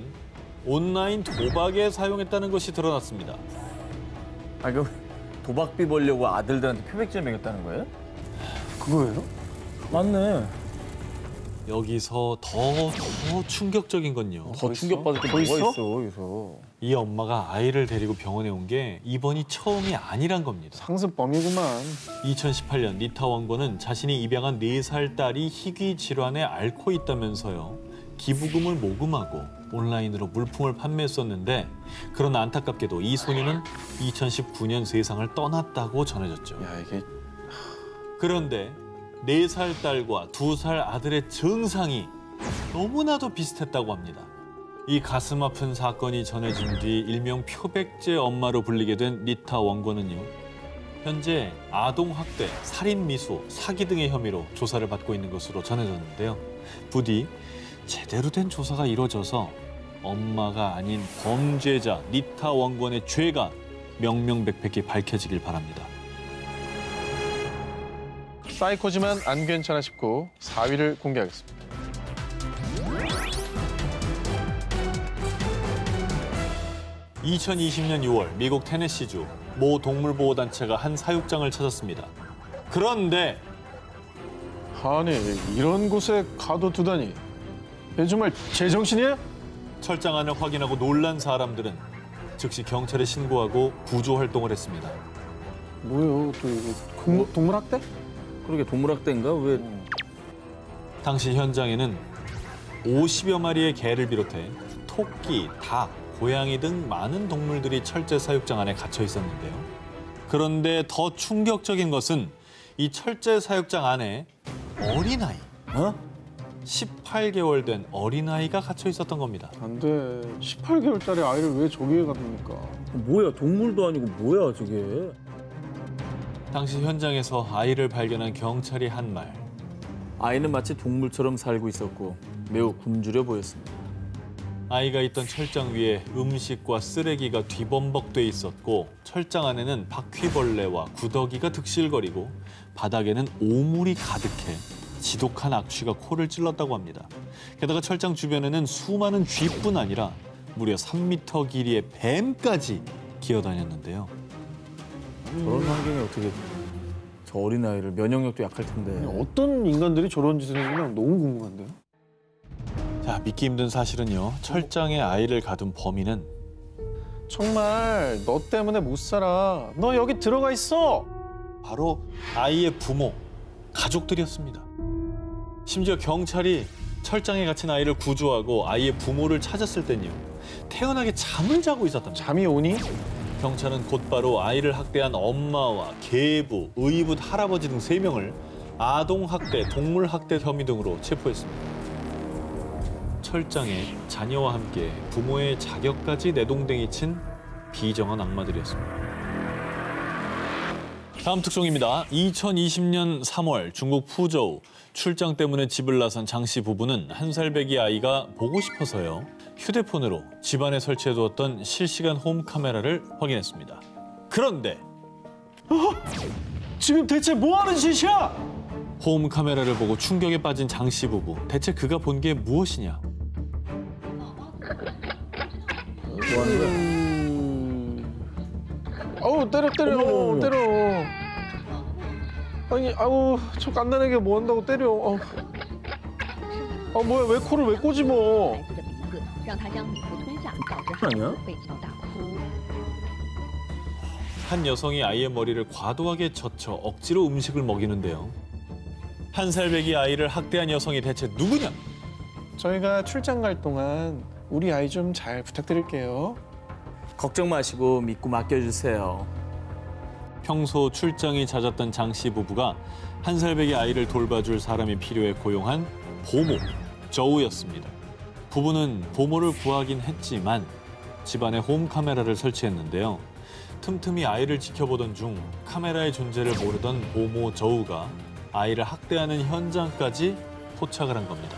온라인 도박에 사용했다는 것이 드러났습니다. 아 그 도박비 벌려고 아들들한테 표백제를 먹였다는 거예요? 그거예요? 맞네. 여기서 더 충격적인 건요. 더 충격받을 게 더 뭐가 있어? 있어 여기서. 이 엄마가 아이를 데리고 병원에 온 게 이번이 처음이 아니란 겁니다. 상습범이구만. 2018년 니타 원권은 자신이 입양한 4살 딸이 희귀 질환에 앓고 있다면서요. 기부금을 모금하고 온라인으로 물품을 판매했었는데 그런 안타깝게도 이 소녀는 2019년 세상을 떠났다고 전해졌죠. 야, 이게 그런데 4살 딸과 2살 아들의 증상이 너무나도 비슷했다고 합니다. 이 가슴 아픈 사건이 전해진 뒤 일명 표백제 엄마로 불리게 된 리타 원고는요. 현재 아동학대, 살인미수, 사기 등의 혐의로 조사를 받고 있는 것으로 전해졌는데요. 부디 제대로 된 조사가 이루어져서 엄마가 아닌 범죄자 리타 원권의 죄가 명명백백히 밝혀지길 바랍니다. 사이코지만 안 괜찮아 싶고 4위를 공개하겠습니다. (2020년 6월) 미국 테네시주 모 동물보호단체가 한 사육장을 찾았습니다. 그런데 아니, 이런 곳에 가둬두다니. 얘 정말 제정신이야? 철장 안을 확인하고 놀란 사람들은 즉시 경찰에 신고하고 구조 활동을 했습니다. 뭐예요? 또 이거 동물학대? 그러게 동물학대인가? 왜 당시 현장에는 50여 마리의 개를 비롯해 토끼, 닭, 고양이 등 많은 동물들이 철제 사육장 안에 갇혀 있었는데요. 그런데 더 충격적인 것은 이 철제 사육장 안에 어린아이, 18개월 된 어린아이가 갇혀 있었던 겁니다. 안 돼. 18개월짜리 아이를 왜 저기에 가둡니까? 뭐야? 동물도 아니고 뭐야 저게? 당시 현장에서 아이를 발견한 경찰이 한 말. 아이는 마치 동물처럼 살고 있었고 매우 굶주려 보였습니다. 아이가 있던 철장 위에 음식과 쓰레기가 뒤범벅돼 있었고 철장 안에는 바퀴벌레와 구더기가 득실거리고 바닥에는 오물이 가득해 지독한 악취가 코를 찔렀다고 합니다. 게다가 철장 주변에는 수많은 쥐뿐 아니라 무려 3m 길이의 뱀까지 기어다녔는데요. 저런 환경에 어떻게 저 어린아이를 면역력도 약할 텐데. 어떤 인간들이 저런 짓을 했나 너무 궁금한데요? 자, 믿기 힘든 사실은요. 철장에 아이를 가둔 범인은 정말 너 때문에 못 살아. 너 여기 들어가 있어. 바로 아이의 부모, 가족들이었습니다. 심지어 경찰이 철장에 갇힌 아이를 구조하고 아이의 부모를 찾았을 땐요. 태연하게 잠을 자고 있었답니다. 잠이 오니? 경찰은 곧바로 아이를 학대한 엄마와 계부, 의붓 할아버지 등 3명을 아동학대, 동물학대 혐의 등으로 체포했습니다. 철장에 자녀와 함께 부모의 자격까지 내동댕이 친 비정한 악마들이었습니다. 다음 특종입니다. 2020년 3월 중국 푸저우 출장 때문에 집을 나선 장 씨 부부는 한 살 배기 아이가 보고 싶어서요. 휴대폰으로 집안에 설치해두었던 실시간 홈 카메라를 확인했습니다. 그런데 지금 대체 뭐 하는 짓이야? 홈 카메라를 보고 충격에 빠진 장 씨 부부. 대체 그가 본 게 무엇이냐? 뭐 하는 거야? 아우 때려 어머. 때려. 아니 아우 저 깐난하게 뭐 한다고 때려. 아 뭐야 왜 코를 왜 꼬집어? 让他将米糊吞下，导致孩子被击到大哭。 한 여성이 아이의 머리를 과도하게 젖혀 억지로 음식을 먹이는데요. 한 살 배기 아이를 학대한 여성이 대체 누구냐? 저희가 출장 갈 동안 우리 아이 좀 잘 부탁드릴게요. 걱정 마시고 믿고 맡겨주세요. 평소 출장이 잦았던 장 씨 부부가 한 살 배기 아이를 돌봐줄 사람이 필요해 고용한 보모, 저우였습니다. 부부는 보모를 구하긴 했지만 집안에 홈 카메라를 설치했는데요. 틈틈이 아이를 지켜보던 중 카메라의 존재를 모르던 보모 저우가 아이를 학대하는 현장까지 포착을 한 겁니다.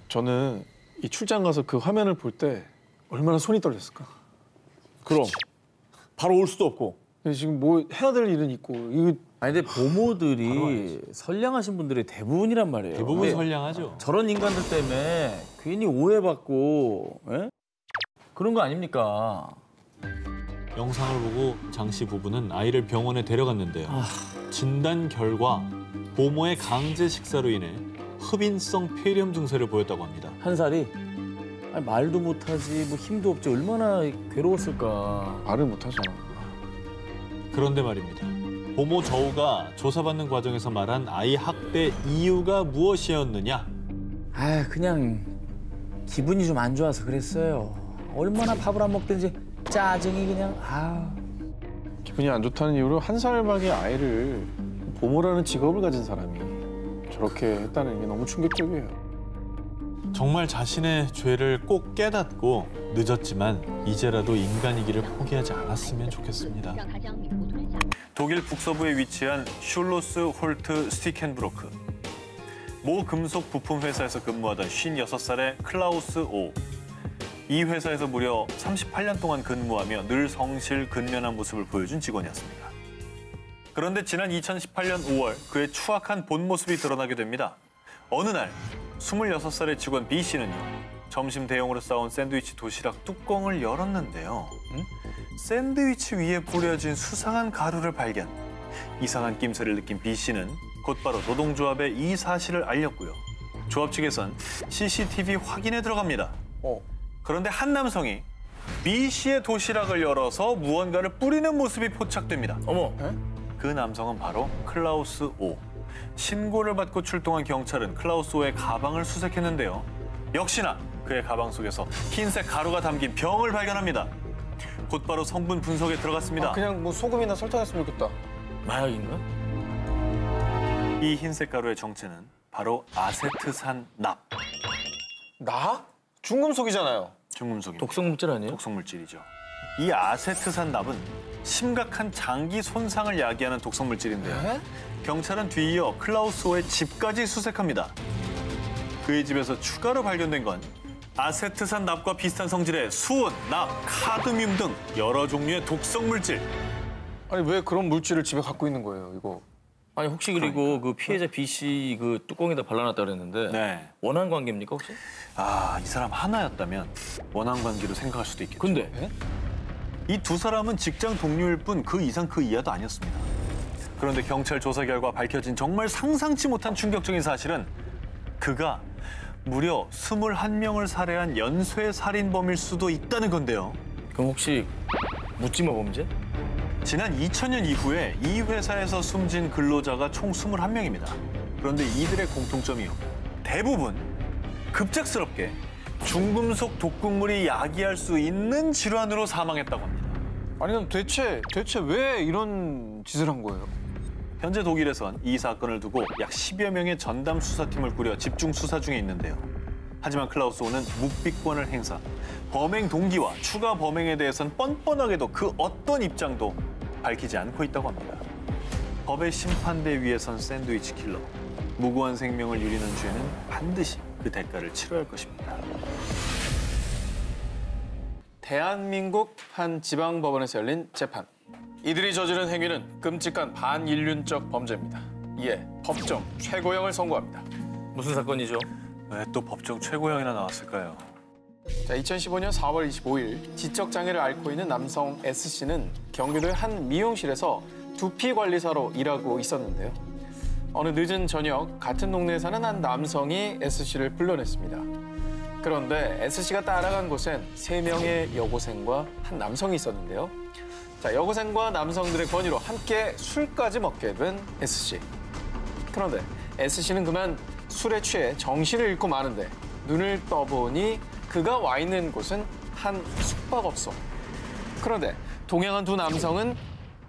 저는 이 출장 가서 그 화면을 볼 때 얼마나 손이 떨렸을까. 그럼 바로 올 수도 없고. 근데 지금 뭐 해야 될 일은 있고 이거 아니 근데 보모들이 선량하신 분들이 대부분이란 말이에요. 대부분 근데 선량하죠. 저런 인간들 때문에 괜히 오해받고 그런 거 아닙니까? 영상을 보고 장 씨 부부는 아이를 병원에 데려갔는데요. 진단 결과 보모의 강제 식사로 인해 흡인성 폐렴 증세를 보였다고 합니다. 한 살이 아니, 말도 못하지 뭐 힘도 없지 얼마나 괴로웠을까. 말을 못 하잖아. 그런데 말입니다. 보모 저우가 조사받는 과정에서 말한 아이 학대 이유가 무엇이었느냐? 아 그냥 기분이 좀 안 좋아서 그랬어요. 얼마나 밥을 안 먹든지 짜증이 그냥 기분이 안 좋다는 이유로 한 살 밖의 아이를 보모라는 직업을 가진 사람이 저렇게 했다는 게 너무 충격적이에요. 정말 자신의 죄를 꼭 깨닫고 늦었지만 이제라도 인간이기를 포기하지 않았으면 좋겠습니다. 让他将米糊吞下。 독일 북서부에 위치한 슐로스 홀트 스티켄브로크. 모 금속 부품 회사에서 근무하던 56살의 클라우스 오. 이 회사에서 무려 38년 동안 근무하며 늘 성실 근면한 모습을 보여준 직원이었습니다. 그런데 지난 2018년 5월 그의 추악한 본 모습이 드러나게 됩니다. 어느 날 26살의 직원 B 씨는요. 점심 대용으로 싸온 샌드위치 도시락 뚜껑을 열었는데요. 샌드위치 위에 뿌려진 수상한 가루를 발견. 이상한 낌새를 느낀 B 씨는 곧바로 노동조합에 이 사실을 알렸고요. 조합 측에선 CCTV 확인에 들어갑니다. 그런데 한 남성이 B 씨의 도시락을 열어서 무언가를 뿌리는 모습이 포착됩니다. 어머. 그 남성은 바로 클라우스 오. 신고를 받고 출동한 경찰은 클라우스 오의 가방을 수색했는데요. 역시나 그의 가방 속에서 흰색 가루가 담긴 병을 발견합니다. 곧바로 성분 분석에 들어갔습니다. 그냥 뭐 소금이나 설탕했으면 좋겠다. 마약인가? 이 흰색 가루의 정체는 바로 아세트산 납. 나? 중금속이잖아요. 중금속입니다. 독성 물질 아니에요? 독성물질이죠. 이 아세트산 납은 심각한 장기 손상을 야기하는 독성물질인데요. 에? 경찰은 뒤이어 클라우스오의 집까지 수색합니다. 그의 집에서 추가로 발견된 건 아세트산 납과 비슷한 성질의 수온, 납, 카드뮴 등 여러 종류의 독성물질. 아니 왜 그런 물질을 집에 갖고 있는 거예요, 이거? 아니 혹시 그리고 그 피해자 B 씨 그 뚜껑에다 발라놨다 그랬는데 네. 원한 관계입니까 혹시? 아, 이 사람 하나였다면 원한 관계로 생각할 수도 있겠죠. 근데 이 두 사람은 직장 동료일 뿐 그 이상 그 이하도 아니었습니다. 그런데 경찰 조사 결과 밝혀진 정말 상상치 못한 충격적인 사실은 그가 무려 21명을 살해한 연쇄 살인범일 수도 있다는 건데요. 그럼 혹시 묻지마 범죄? 지난 2000년 이후에 이 회사에서 숨진 근로자가 총 21명입니다. 그런데 이들의 공통점이요. 대부분 급작스럽게 중금속 독극물이 야기할 수 있는 질환으로 사망했다고 합니다. 아니 그럼 대체 왜 이런 짓을 한 거예요? 현재 독일에선 이 사건을 두고 약 10여 명의 전담 수사팀을 꾸려 집중 수사 중에 있는데요. 하지만 클라우스오는 묵비권을 행사, 범행 동기와 추가 범행에 대해선 뻔뻔하게도 그 어떤 입장도 밝히지 않고 있다고 합니다. 법의 심판대 위에 선 샌드위치 킬러. 무고한 생명을 유리는 죄는 반드시 그 대가를 치러야 할 것입니다. 대한민국 한 지방법원에서 열린 재판. 이들이 저지른 행위는 끔찍한 반인륜적 범죄입니다. 이에 법정 최고형을 선고합니다. 무슨 사건이죠? 왜 또 법정 최고형이나 나왔을까요? 자, 2015년 4월 25일 지적장애를 앓고 있는 남성 S씨는 경기도의 한 미용실에서 두피관리사로 일하고 있었는데요. 어느 늦은 저녁 같은 동네에 사는 한 남성이 S씨를 불러냈습니다. 그런데 S씨가 따라간 곳엔 3명의 여고생과 한 남성이 있었는데요. 자, 여고생과 남성들의 권유로 함께 술까지 먹게 된 S씨. 그런데 S씨는 그만 술에 취해 정신을 잃고 마는데 눈을 떠보니 그가 와 있는 곳은 한 숙박업소. 그런데 동행한 두 남성은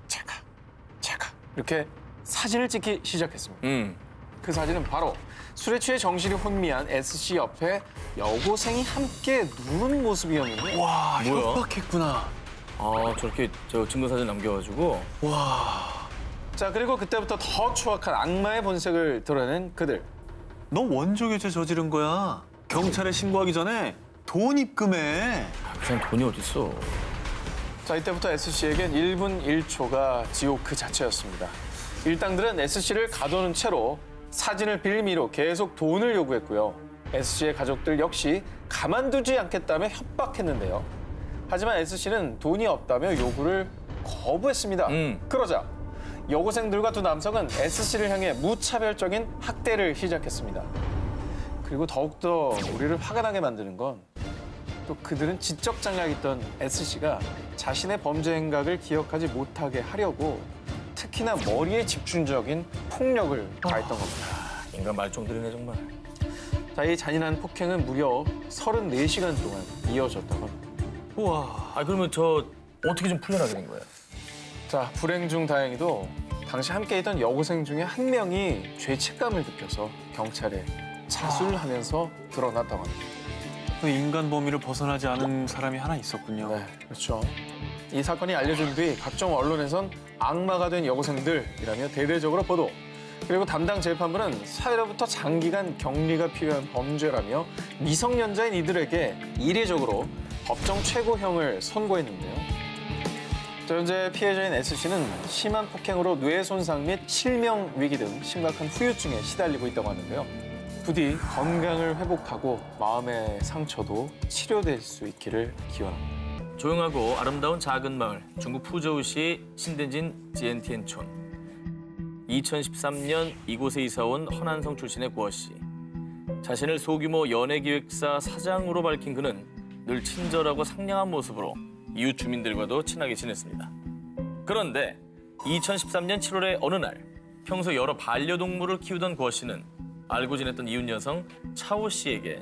찰칵 이렇게 사진을 찍기 시작했습니다. 그 사진은 바로 술에 취해 정신이 혼미한 S씨 옆에 여고생이 함께 누운 모습이었는데 와, 뭐야? 협박했구나. 아 저렇게 저 증거사진 남겨가지고 자, 그리고 그때부터 더 추악한 악마의 본색을 드러낸 그들. 너 원조교체 저지른 거야. 경찰에 신고하기 전에 돈 입금해. 그냥 돈이 어딨어. 자, 이때부터 S씨에겐 1분 1초가 지옥 그 자체였습니다. 일당들은 S씨를 가둬놓은 채로 사진을 빌미로 계속 돈을 요구했고요. S씨의 가족들 역시 가만두지 않겠다며 협박했는데요. 하지만 S씨는 돈이 없다며 요구를 거부했습니다. 그러자 여고생들과 두 남성은 S씨를 향해 무차별적인 학대를 시작했습니다. 그리고 더욱더 우리를 화가 나게 만드는 건 또 그들은 지적장애가 있던 S씨가 자신의 범죄 행각을 기억하지 못하게 하려고 특히나 머리에 집중적인 폭력을 가했던 겁니다. 인간 말종들이네 정말. 자, 이 잔인한 폭행은 무려 34시간 동안 이어졌다고 합니다. 우와. 아 그러면 저 어떻게 좀 풀려나게 된 거예요? 자, 불행 중 다행히도 당시 함께 있던 여고생 중에 한 명이 죄책감을 느껴서 경찰에 자술하면서 드러났다고 합니다. 그 인간 범위를 벗어나지 않은 사람이 하나 있었군요. 네, 그렇죠. 이 사건이 알려진 뒤 각종 언론에선 악마가 된 여고생들이라며 대대적으로 보도. 그리고 담당 재판부는 사회로부터 장기간 격리가 필요한 범죄라며 미성년자인 이들에게 이례적으로 법정 최고형을 선고했는데요. 현재 피해자인 S씨는 심한 폭행으로 뇌 손상 및 실명 위기 등 심각한 후유증에 시달리고 있다고 하는데요. 부디 건강을 회복하고 마음의 상처도 치료될 수 있기를 기원합니다. 조용하고 아름다운 작은 마을 중국 푸저우시 신덴진 지엔티엔촌. 2013년 이곳에 이사온 허난성 출신의 구어 씨. 자신을 소규모 연예기획사 사장으로 밝힌 그는 늘 친절하고 상냥한 모습으로 이웃 주민들과도 친하게 지냈습니다. 그런데 2013년 7월의 어느 날 평소 여러 반려동물을 키우던 구어 씨는 알고 지냈던 이웃 여성 차오 씨에게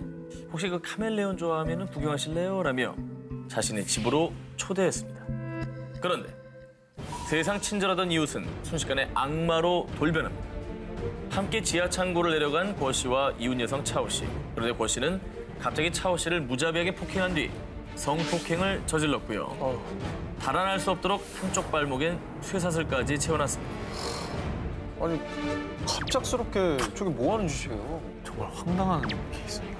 혹시 그 카멜레온 좋아하면 구경하실래요? 라며 자신의 집으로 초대했습니다. 그런데 세상 친절하던 이웃은 순식간에 악마로 돌변합니다. 함께 지하 창고를 내려간 고 씨와 이웃 여성 차오 씨. 그런데 고 씨는 갑자기 차오 씨를 무자비하게 폭행한 뒤 성폭행을 저질렀고요. 달아날 수 없도록 한쪽 발목엔 쇠사슬까지 채워놨습니다. 아니, 갑작스럽게 저게 뭐 하는 짓이에요? 정말 황당한 케이스네요.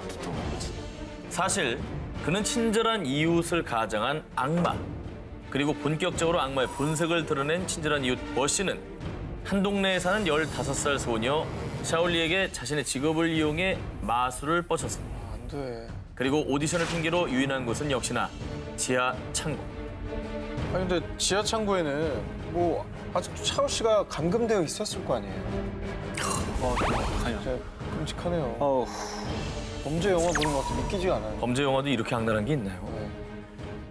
사실 그는 친절한 이웃을 가장한 악마, 그리고 본격적으로 악마의 본색을 드러낸 친절한 이웃 버 씨는 한 동네에 사는 15살 소녀 샤올리에게 자신의 직업을 이용해 마술을 뻗쳤습니다. 안 돼. 그리고 오디션을 핑계로 유인한 곳은 역시나 지하 창고. 아니, 근데 지하 창고에는 뭐 아직도 차오 씨가 감금되어 있었을 거 아니에요? 진짜 끔찍하네요. 범죄 영화 보는 것 같아 믿기지가 않아요. 범죄 영화도 이렇게 악랄한 게 있나요? 네.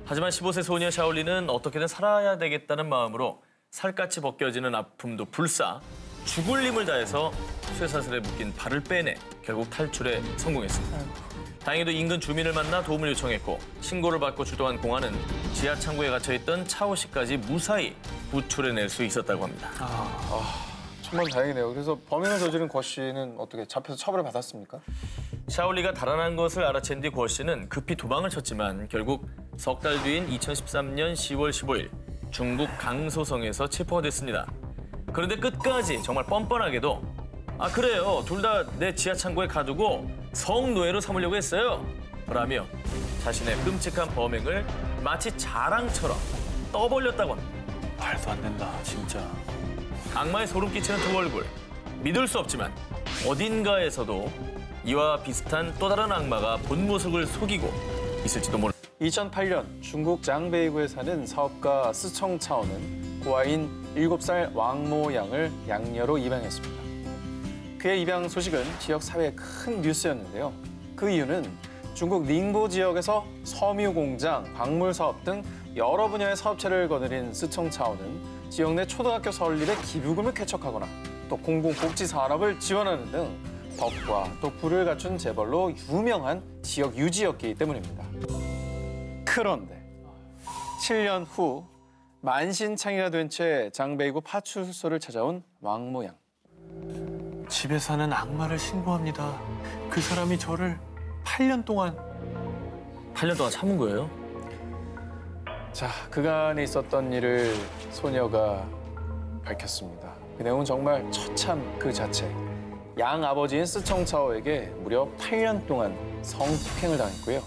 하지만 15세 소녀 샤올리는 어떻게든 살아야 되겠다는 마음으로 살갗이 벗겨지는 아픔도 불사 죽을 힘을 다해서 쇠사슬에 묶인 발을 빼내 결국 탈출에 성공했습니다. 다행히도 인근 주민을 만나 도움을 요청했고 신고를 받고 출동한 공안은 지하 창고에 갇혀있던 차오 씨까지 무사히 구출해낼 수 있었다고 합니다. 정말 다행이네요. 그래서 범행을 저지른 고 씨는 어떻게 잡혀서 처벌을 받았습니까? 샤올리가 달아난 것을 알아챈 뒤 고 씨는 급히 도망을 쳤지만 결국 석 달 뒤인 2013년 10월 15일 중국 강소성에서 체포가 됐습니다. 그런데 끝까지 정말 뻔뻔하게도 그래요. 둘 다 내 지하 창고에 가두고 성노예로 삼으려고 했어요. 라며 자신의 끔찍한 범행을 마치 자랑처럼 떠벌렸다고 합니다. 말도 안 된다, 진짜. 악마의 소름 끼치는 두 얼굴. 믿을 수 없지만 어딘가에서도 이와 비슷한 또 다른 악마가 본 모습을 속이고 있을지도 모릅니다. 2008년 중국 장베이구에 사는 사업가 스청 차오는 고아인 7살 왕모 양을 양녀로 입양했습니다. 그의 입양 소식은 지역 사회의 큰 뉴스였는데요. 그 이유는 중국 닝보 지역에서 섬유 공장, 박물 사업 등 여러 분야의 사업체를 거느린 스청 차오는 지역 내 초등학교 설립에 기부금을 쾌척하거나 또 공공복지 산업을 지원하는 등 덕과 또 부를 갖춘 재벌로 유명한 지역 유지였기 때문입니다. 그런데 7년 후 만신창이가 된 채 장베이구 파출소를 찾아온 왕모 양. 집에 사는 악마를 신고합니다. 그 사람이 저를 8년 동안 8년 동안 참은 거예요? 자, 그간에 있었던 일을 소녀가 밝혔습니다. 그 내용은 정말 처참 그 자체. 양 아버지인 스청차오에게 무려 8년 동안 성폭행을 당했고요.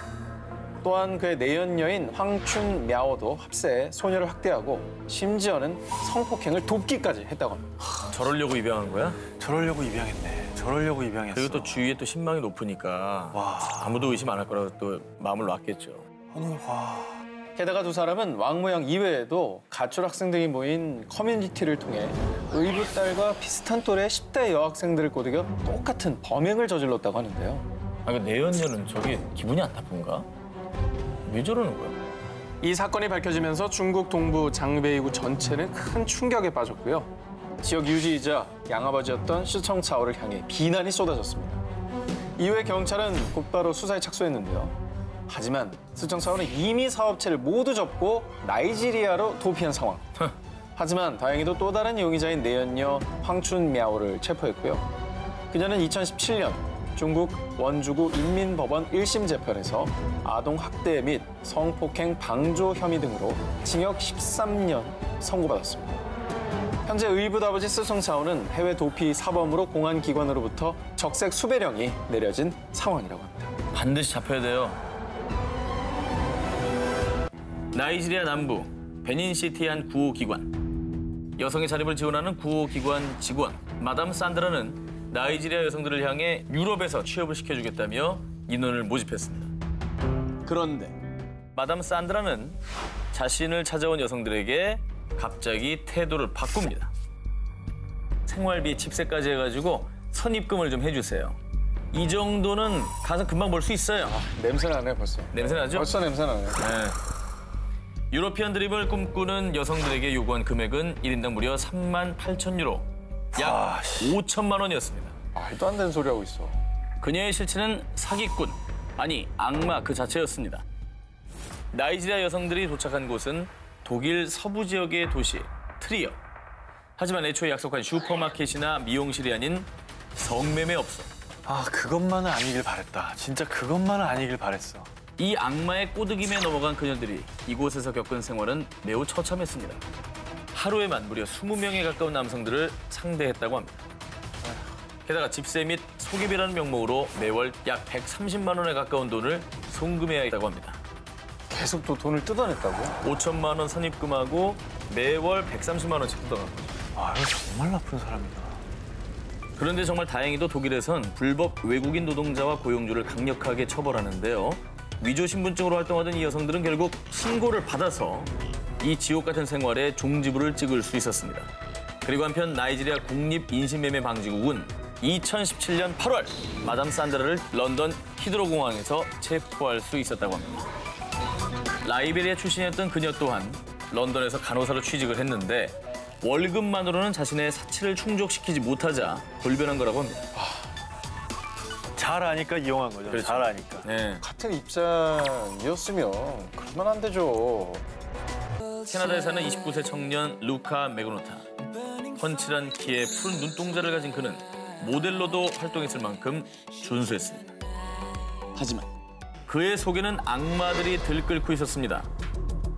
또한 그의 내연녀인 황춘 мя오도 합세해 소녀를 학대하고 심지어는 성폭행을 돕기까지 했다고 합니다. 저러려고 입양한 거야? 저러려고 입양했네. 저러려고 입양했어. 그리고 또 주위에 또 신망이 높으니까 와. 아무도 의심 안 할 거라고 또 마음을 놨겠죠. 아니, 와. 게다가 두 사람은 왕모양 이외에도 가출 학생들이 모인 커뮤니티를 통해 의붓 딸과 비슷한 또래 10대 여학생들을 꼬드겨 똑같은 범행을 저질렀다고 하는데요. 그 내연녀는 저게 기분이 안 나쁜가? 왜 저러는 거야? 이 사건이 밝혀지면서 중국 동부 장베이구 전체는 큰 충격에 빠졌고요. 지역 유지이자 양아버지였던 시청차오를 향해 비난이 쏟아졌습니다. 이후에 경찰은 곧바로 수사에 착수했는데요. 하지만 시청차오는 이미 사업체를 모두 접고 나이지리아로 도피한 상황. 하지만 다행히도 또 다른 용의자인 내연녀 황춘 мя오를 체포했고요. 그녀는 2017년 중국 원주구 인민법원 1심 재판에서 아동 학대 및 성폭행 방조 혐의 등으로 징역 13년 선고받았습니다. 현재 의붓아버지 스승차오는 해외 도피 사범으로 공안기관으로부터 적색 수배령이 내려진 상황이라고 합니다. 반드시 잡혀야 돼요. 나이지리아 남부 베닌시티의 한 구호기관. 여성의 자립을 지원하는 구호기관 직원 마담 산드라는 나이지리아 여성들을 향해 유럽에서 취업을 시켜주겠다며 인원을 모집했습니다. 그런데 마담 산드라는 자신을 찾아온 여성들에게 갑자기 태도를 바꿉니다. 생활비 집세까지 해가지고 선입금을 좀 해주세요. 이 정도는 가서 금방 볼 수 있어요. 냄새 나네 벌써. 냄새 나죠? 벌써 냄새 나네. 네. 유러피안 드립을 꿈꾸는 여성들에게 요구한 금액은 1인당 무려 38,000유로, 약 5천만 원이었습니다. 말도 안 되는 소리 하고 있어. 그녀의 실체는 사기꾼, 아니 악마 그 자체였습니다. 나이지리아 여성들이 도착한 곳은 독일 서부 지역의 도시 트리어. 하지만 애초에 약속한 슈퍼마켓이나 미용실이 아닌 성매매업소. 아, 그것만은 아니길 바랬다. 진짜 그것만은 아니길 바랬어. 이 악마의 꼬드김에 넘어간 그녀들이 이곳에서 겪은 생활은 매우 처참했습니다. 하루에만 무려 20명에 가까운 남성들을 상대했다고 합니다. 게다가 집세 및 소개비라는 명목으로 매월 약 130만 원에 가까운 돈을 송금해야 했다고 합니다. 계속 또 돈을 뜯어냈다고? 5천만 원 선입금하고 매월 130만 원씩 뜯어갑니다. 아, 이거 정말 나쁜 사람이다. 그런데 정말 다행히도 독일에선 불법 외국인 노동자와 고용주를 강력하게 처벌하는데요. 위조 신분증으로 활동하던 이 여성들은 결국 신고를 받아서 이 지옥 같은 생활에 종지부를 찍을 수 있었습니다. 그리고 한편 나이지리아 국립인신매매 방지국은 2017년 8월 마담 산드라를 런던 히드로 공항에서 체포할 수 있었다고 합니다. 라이베리아 출신이었던 그녀 또한 런던에서 간호사로 취직을 했는데 월급만으로는 자신의 사치를 충족시키지 못하자 돌변한 거라고 합니다. 잘 아니까 이용한 거죠. 그렇죠. 잘 아니까. 네. 같은 입장이었으면 그러면 안 되죠. 캐나다에 사는 29세 청년 루카 메그노타. 펀칠한 키에 푸른 눈동자를 가진 그는 모델로도 활동했을 만큼 준수했습니다. 하지만 그의 속에는 악마들이 들끓고 있었습니다.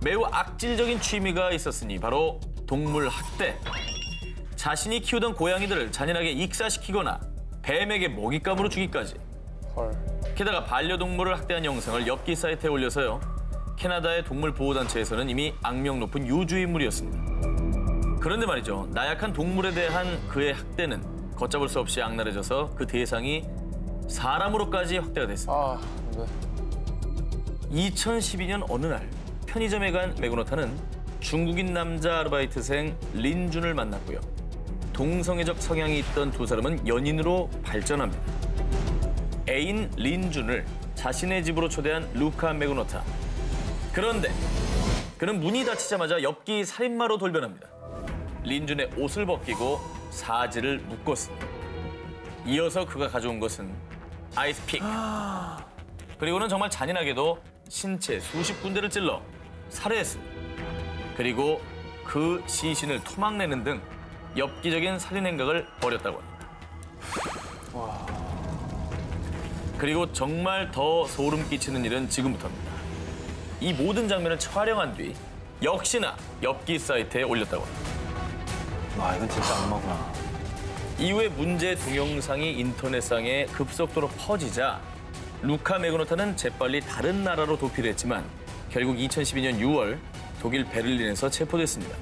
매우 악질적인 취미가 있었으니 바로 동물 학대. 자신이 키우던 고양이들을 잔인하게 익사시키거나 뱀에게 먹잇감으로 주기까지. 헐. 게다가 반려동물을 학대한 영상을 엽기 사이트에 올려서요. 캐나다의 동물 보호단체에서는 이미 악명 높은 요주인물이었습니다. 그런데 말이죠. 나약한 동물에 대한 그의 학대는 걷잡을 수 없이 악랄해져서 그 대상이 사람으로까지 확대가 됐습니다. 아, 네. 2012년 어느 날 편의점에 간 메그노타는 중국인 남자 아르바이트생 린준을 만났고요. 동성애적 성향이 있던 두 사람은 연인으로 발전합니다. 애인 린준을 자신의 집으로 초대한 루카 메그노타. 그런데 그는 문이 닫히자마자 엽기 살인마로 돌변합니다. 린준의 옷을 벗기고 사지를 묶었습니다. 이어서 그가 가져온 것은 아이스픽. 그리고는 정말 잔인하게도 신체 수십 군데를 찔러 살해했습니다. 그리고 그 시신을 토막내는 등 엽기적인 살인 행각을 벌였다고 합니다. 그리고 정말 더 소름 끼치는 일은 지금부터입니다. 이 모든 장면을 촬영한 뒤 역시나 엽기 사이트에 올렸다고 합니다. 와, 이건 진짜 악마구나. 이후에 문제 동영상이 인터넷상에 급속도로 퍼지자 루카 메그노타는 재빨리 다른 나라로 도피를 했지만 결국 2012년 6월 독일 베를린에서 체포됐습니다.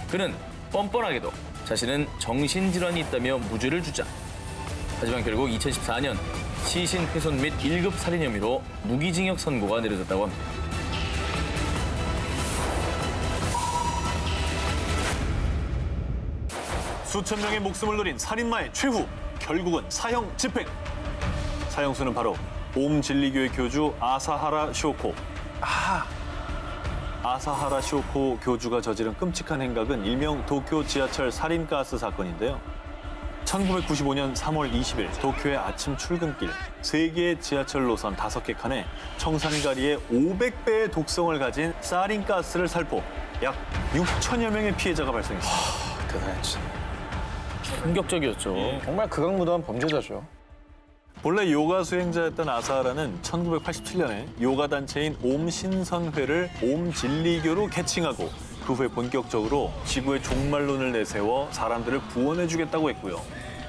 그는 뻔뻔하게도 자신은 정신질환이 있다며 무죄를 주장. 하지만 결국 2014년 시신 훼손 및 1급 살인 혐의로 무기징역 선고가 내려졌다고 합니다. 수천 명의 목숨을 노린 살인마의 최후, 결국은 사형 집행. 사형수는 바로 옴진리교의 교주 아사하라 쇼코. 아사하라 쇼코 교주가 저지른 끔찍한 행각은 일명 도쿄 지하철 살인가스 사건인데요. 1995년 3월 20일 도쿄의 아침 출근길 3개의 지하철 노선 5개 칸에 청산가리의 500배의 독성을 가진 사린가스를 살포 약 6천여 명의 피해자가 발생했습니다. 대단했지. 충격적이었죠. 정말 극악무도한 범죄자죠. 본래 요가 수행자였던 아사하라는 1987년에 요가 단체인 옴신선회를 옴진리교로 개칭하고 그 후에 본격적으로 지구의 종말론을 내세워 사람들을 구원해주겠다고 했고요.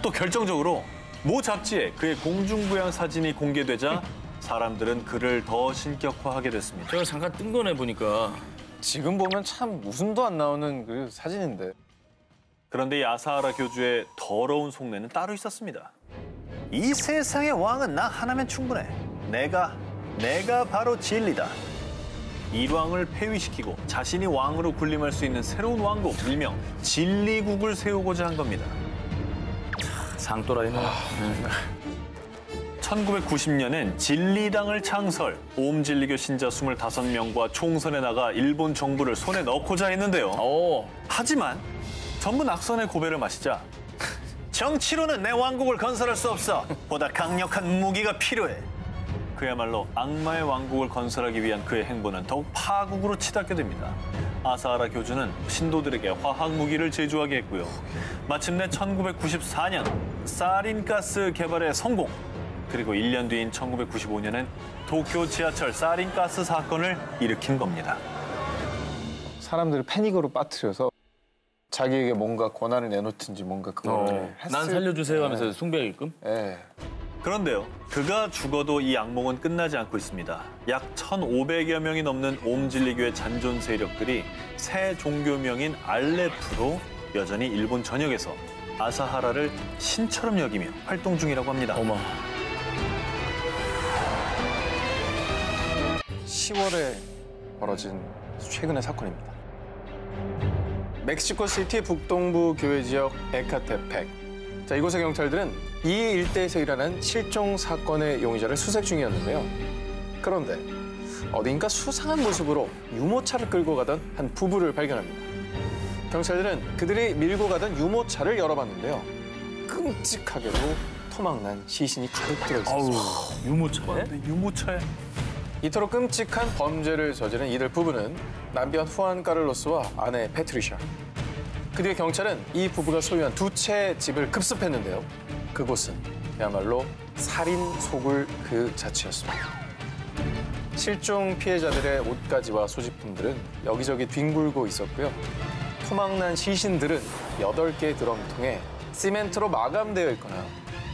또 결정적으로 모 잡지에 그의 공중부양 사진이 공개되자 사람들은 그를 더 신격화하게 됐습니다. 제가 잠깐 뜬 거네 보니까. 지금 보면 참 웃음도 안 나오는 그 사진인데. 그런데 이 아사하라 교주의 더러운 속내는 따로 있었습니다. 이 세상의 왕은 나 하나면 충분해. 내가 바로 진리다. 일왕을 폐위시키고 자신이 왕으로 군림할 수 있는 새로운 왕국, 일명 진리국을 세우고자 한 겁니다. 상또라이네. 1990년엔 진리당을 창설, 옴진리교 신자 25명과 총선에 나가 일본 정부를 손에 넣고자 했는데요. 하지만 전부 낙선의 고배를 마시자 정치로는 내 왕국을 건설할 수 없어. 보다 강력한 무기가 필요해. 그야말로 악마의 왕국을 건설하기 위한 그의 행보는 더욱 파국으로 치닫게 됩니다. 아사하라 교주는 신도들에게 화학 무기를 제조하게 했고요. 마침내 1994년 사린가스 개발에 성공. 그리고 1년 뒤인 1995년엔 도쿄 지하철 사린가스 사건을 일으킨 겁니다. 사람들을 패닉으로 빠뜨려서 자기에게 뭔가 권한을 내놓든지 뭔가 그걸 했을 난 살려주세요 하면서 숭배하게끔? 예. 그런데요, 그가 죽어도 이 악몽은 끝나지 않고 있습니다. 약 1,500여 명이 넘는 옴진리교의 잔존 세력들이 새 종교명인 알레프로 여전히 일본 전역에서 아사하라를 신처럼 여기며 활동 중이라고 합니다. 어머. 10월에 벌어진 최근의 사건입니다. 멕시코시티 북동부 교외 지역 에카테펙. 자, 이곳의 경찰들은 이 일대에서 일어난 실종 사건의 용의자를 수색 중이었는데요. 그런데 어딘가 수상한 모습으로 유모차를 끌고 가던 한 부부를 발견합니다. 경찰들은 그들이 밀고 가던 유모차를 열어봤는데요. 끔찍하게도 토막난 시신이 가득 들어있었습니다. 유모차네? 유모차에 이토록 끔찍한 범죄를 저지른 이들 부부는 남편 후안 카를로스와 아내 패트리샤. 그 뒤에 경찰은 이 부부가 소유한 두 채의 집을 급습했는데요. 그곳은 그야말로 살인 소굴 그 자체였습니다. 실종 피해자들의 옷가지와 소지품들은 여기저기 뒹굴고 있었고요. 토막난 시신들은 8개의 드럼통에 시멘트로 마감되어 있거나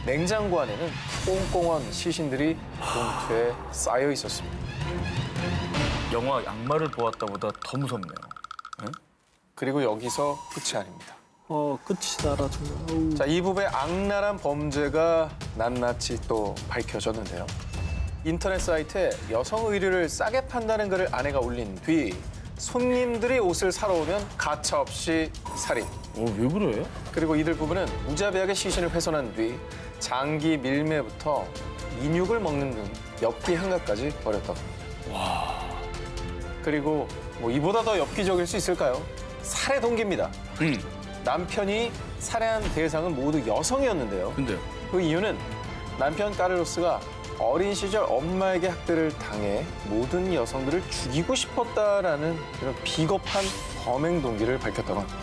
냉장고 안에는 꽁꽁한 시신들이 봉투에 쌓여 있었습니다. 영화 양말을 보았다보다 더 무섭네요. 그리고 여기서 끝이 아닙니다. 끝이다라 정말. 자, 이 부부의 악랄한 범죄가 낱낱이 또 밝혀졌는데요. 인터넷 사이트에 여성 의류를 싸게 판다는 글을 아내가 올린 뒤 손님들이 옷을 사러 오면 가차없이 살인. 왜 그래? 그리고 이들 부부는 무자비하게 시신을 훼손한 뒤 장기 밀매부터 인육을 먹는 등 엽기 행각까지 벌였다고 합니다. 와. 그리고 뭐 이보다 더 엽기적일 수 있을까요? 살해 동기입니다. 남편이 살해한 대상은 모두 여성이었는데요. 근데요? 그 이유는 남편 카를로스가 어린 시절 엄마에게 학대를 당해 모든 여성들을 죽이고 싶었다라는 이런 비겁한 범행 동기를 밝혔다고 합니다.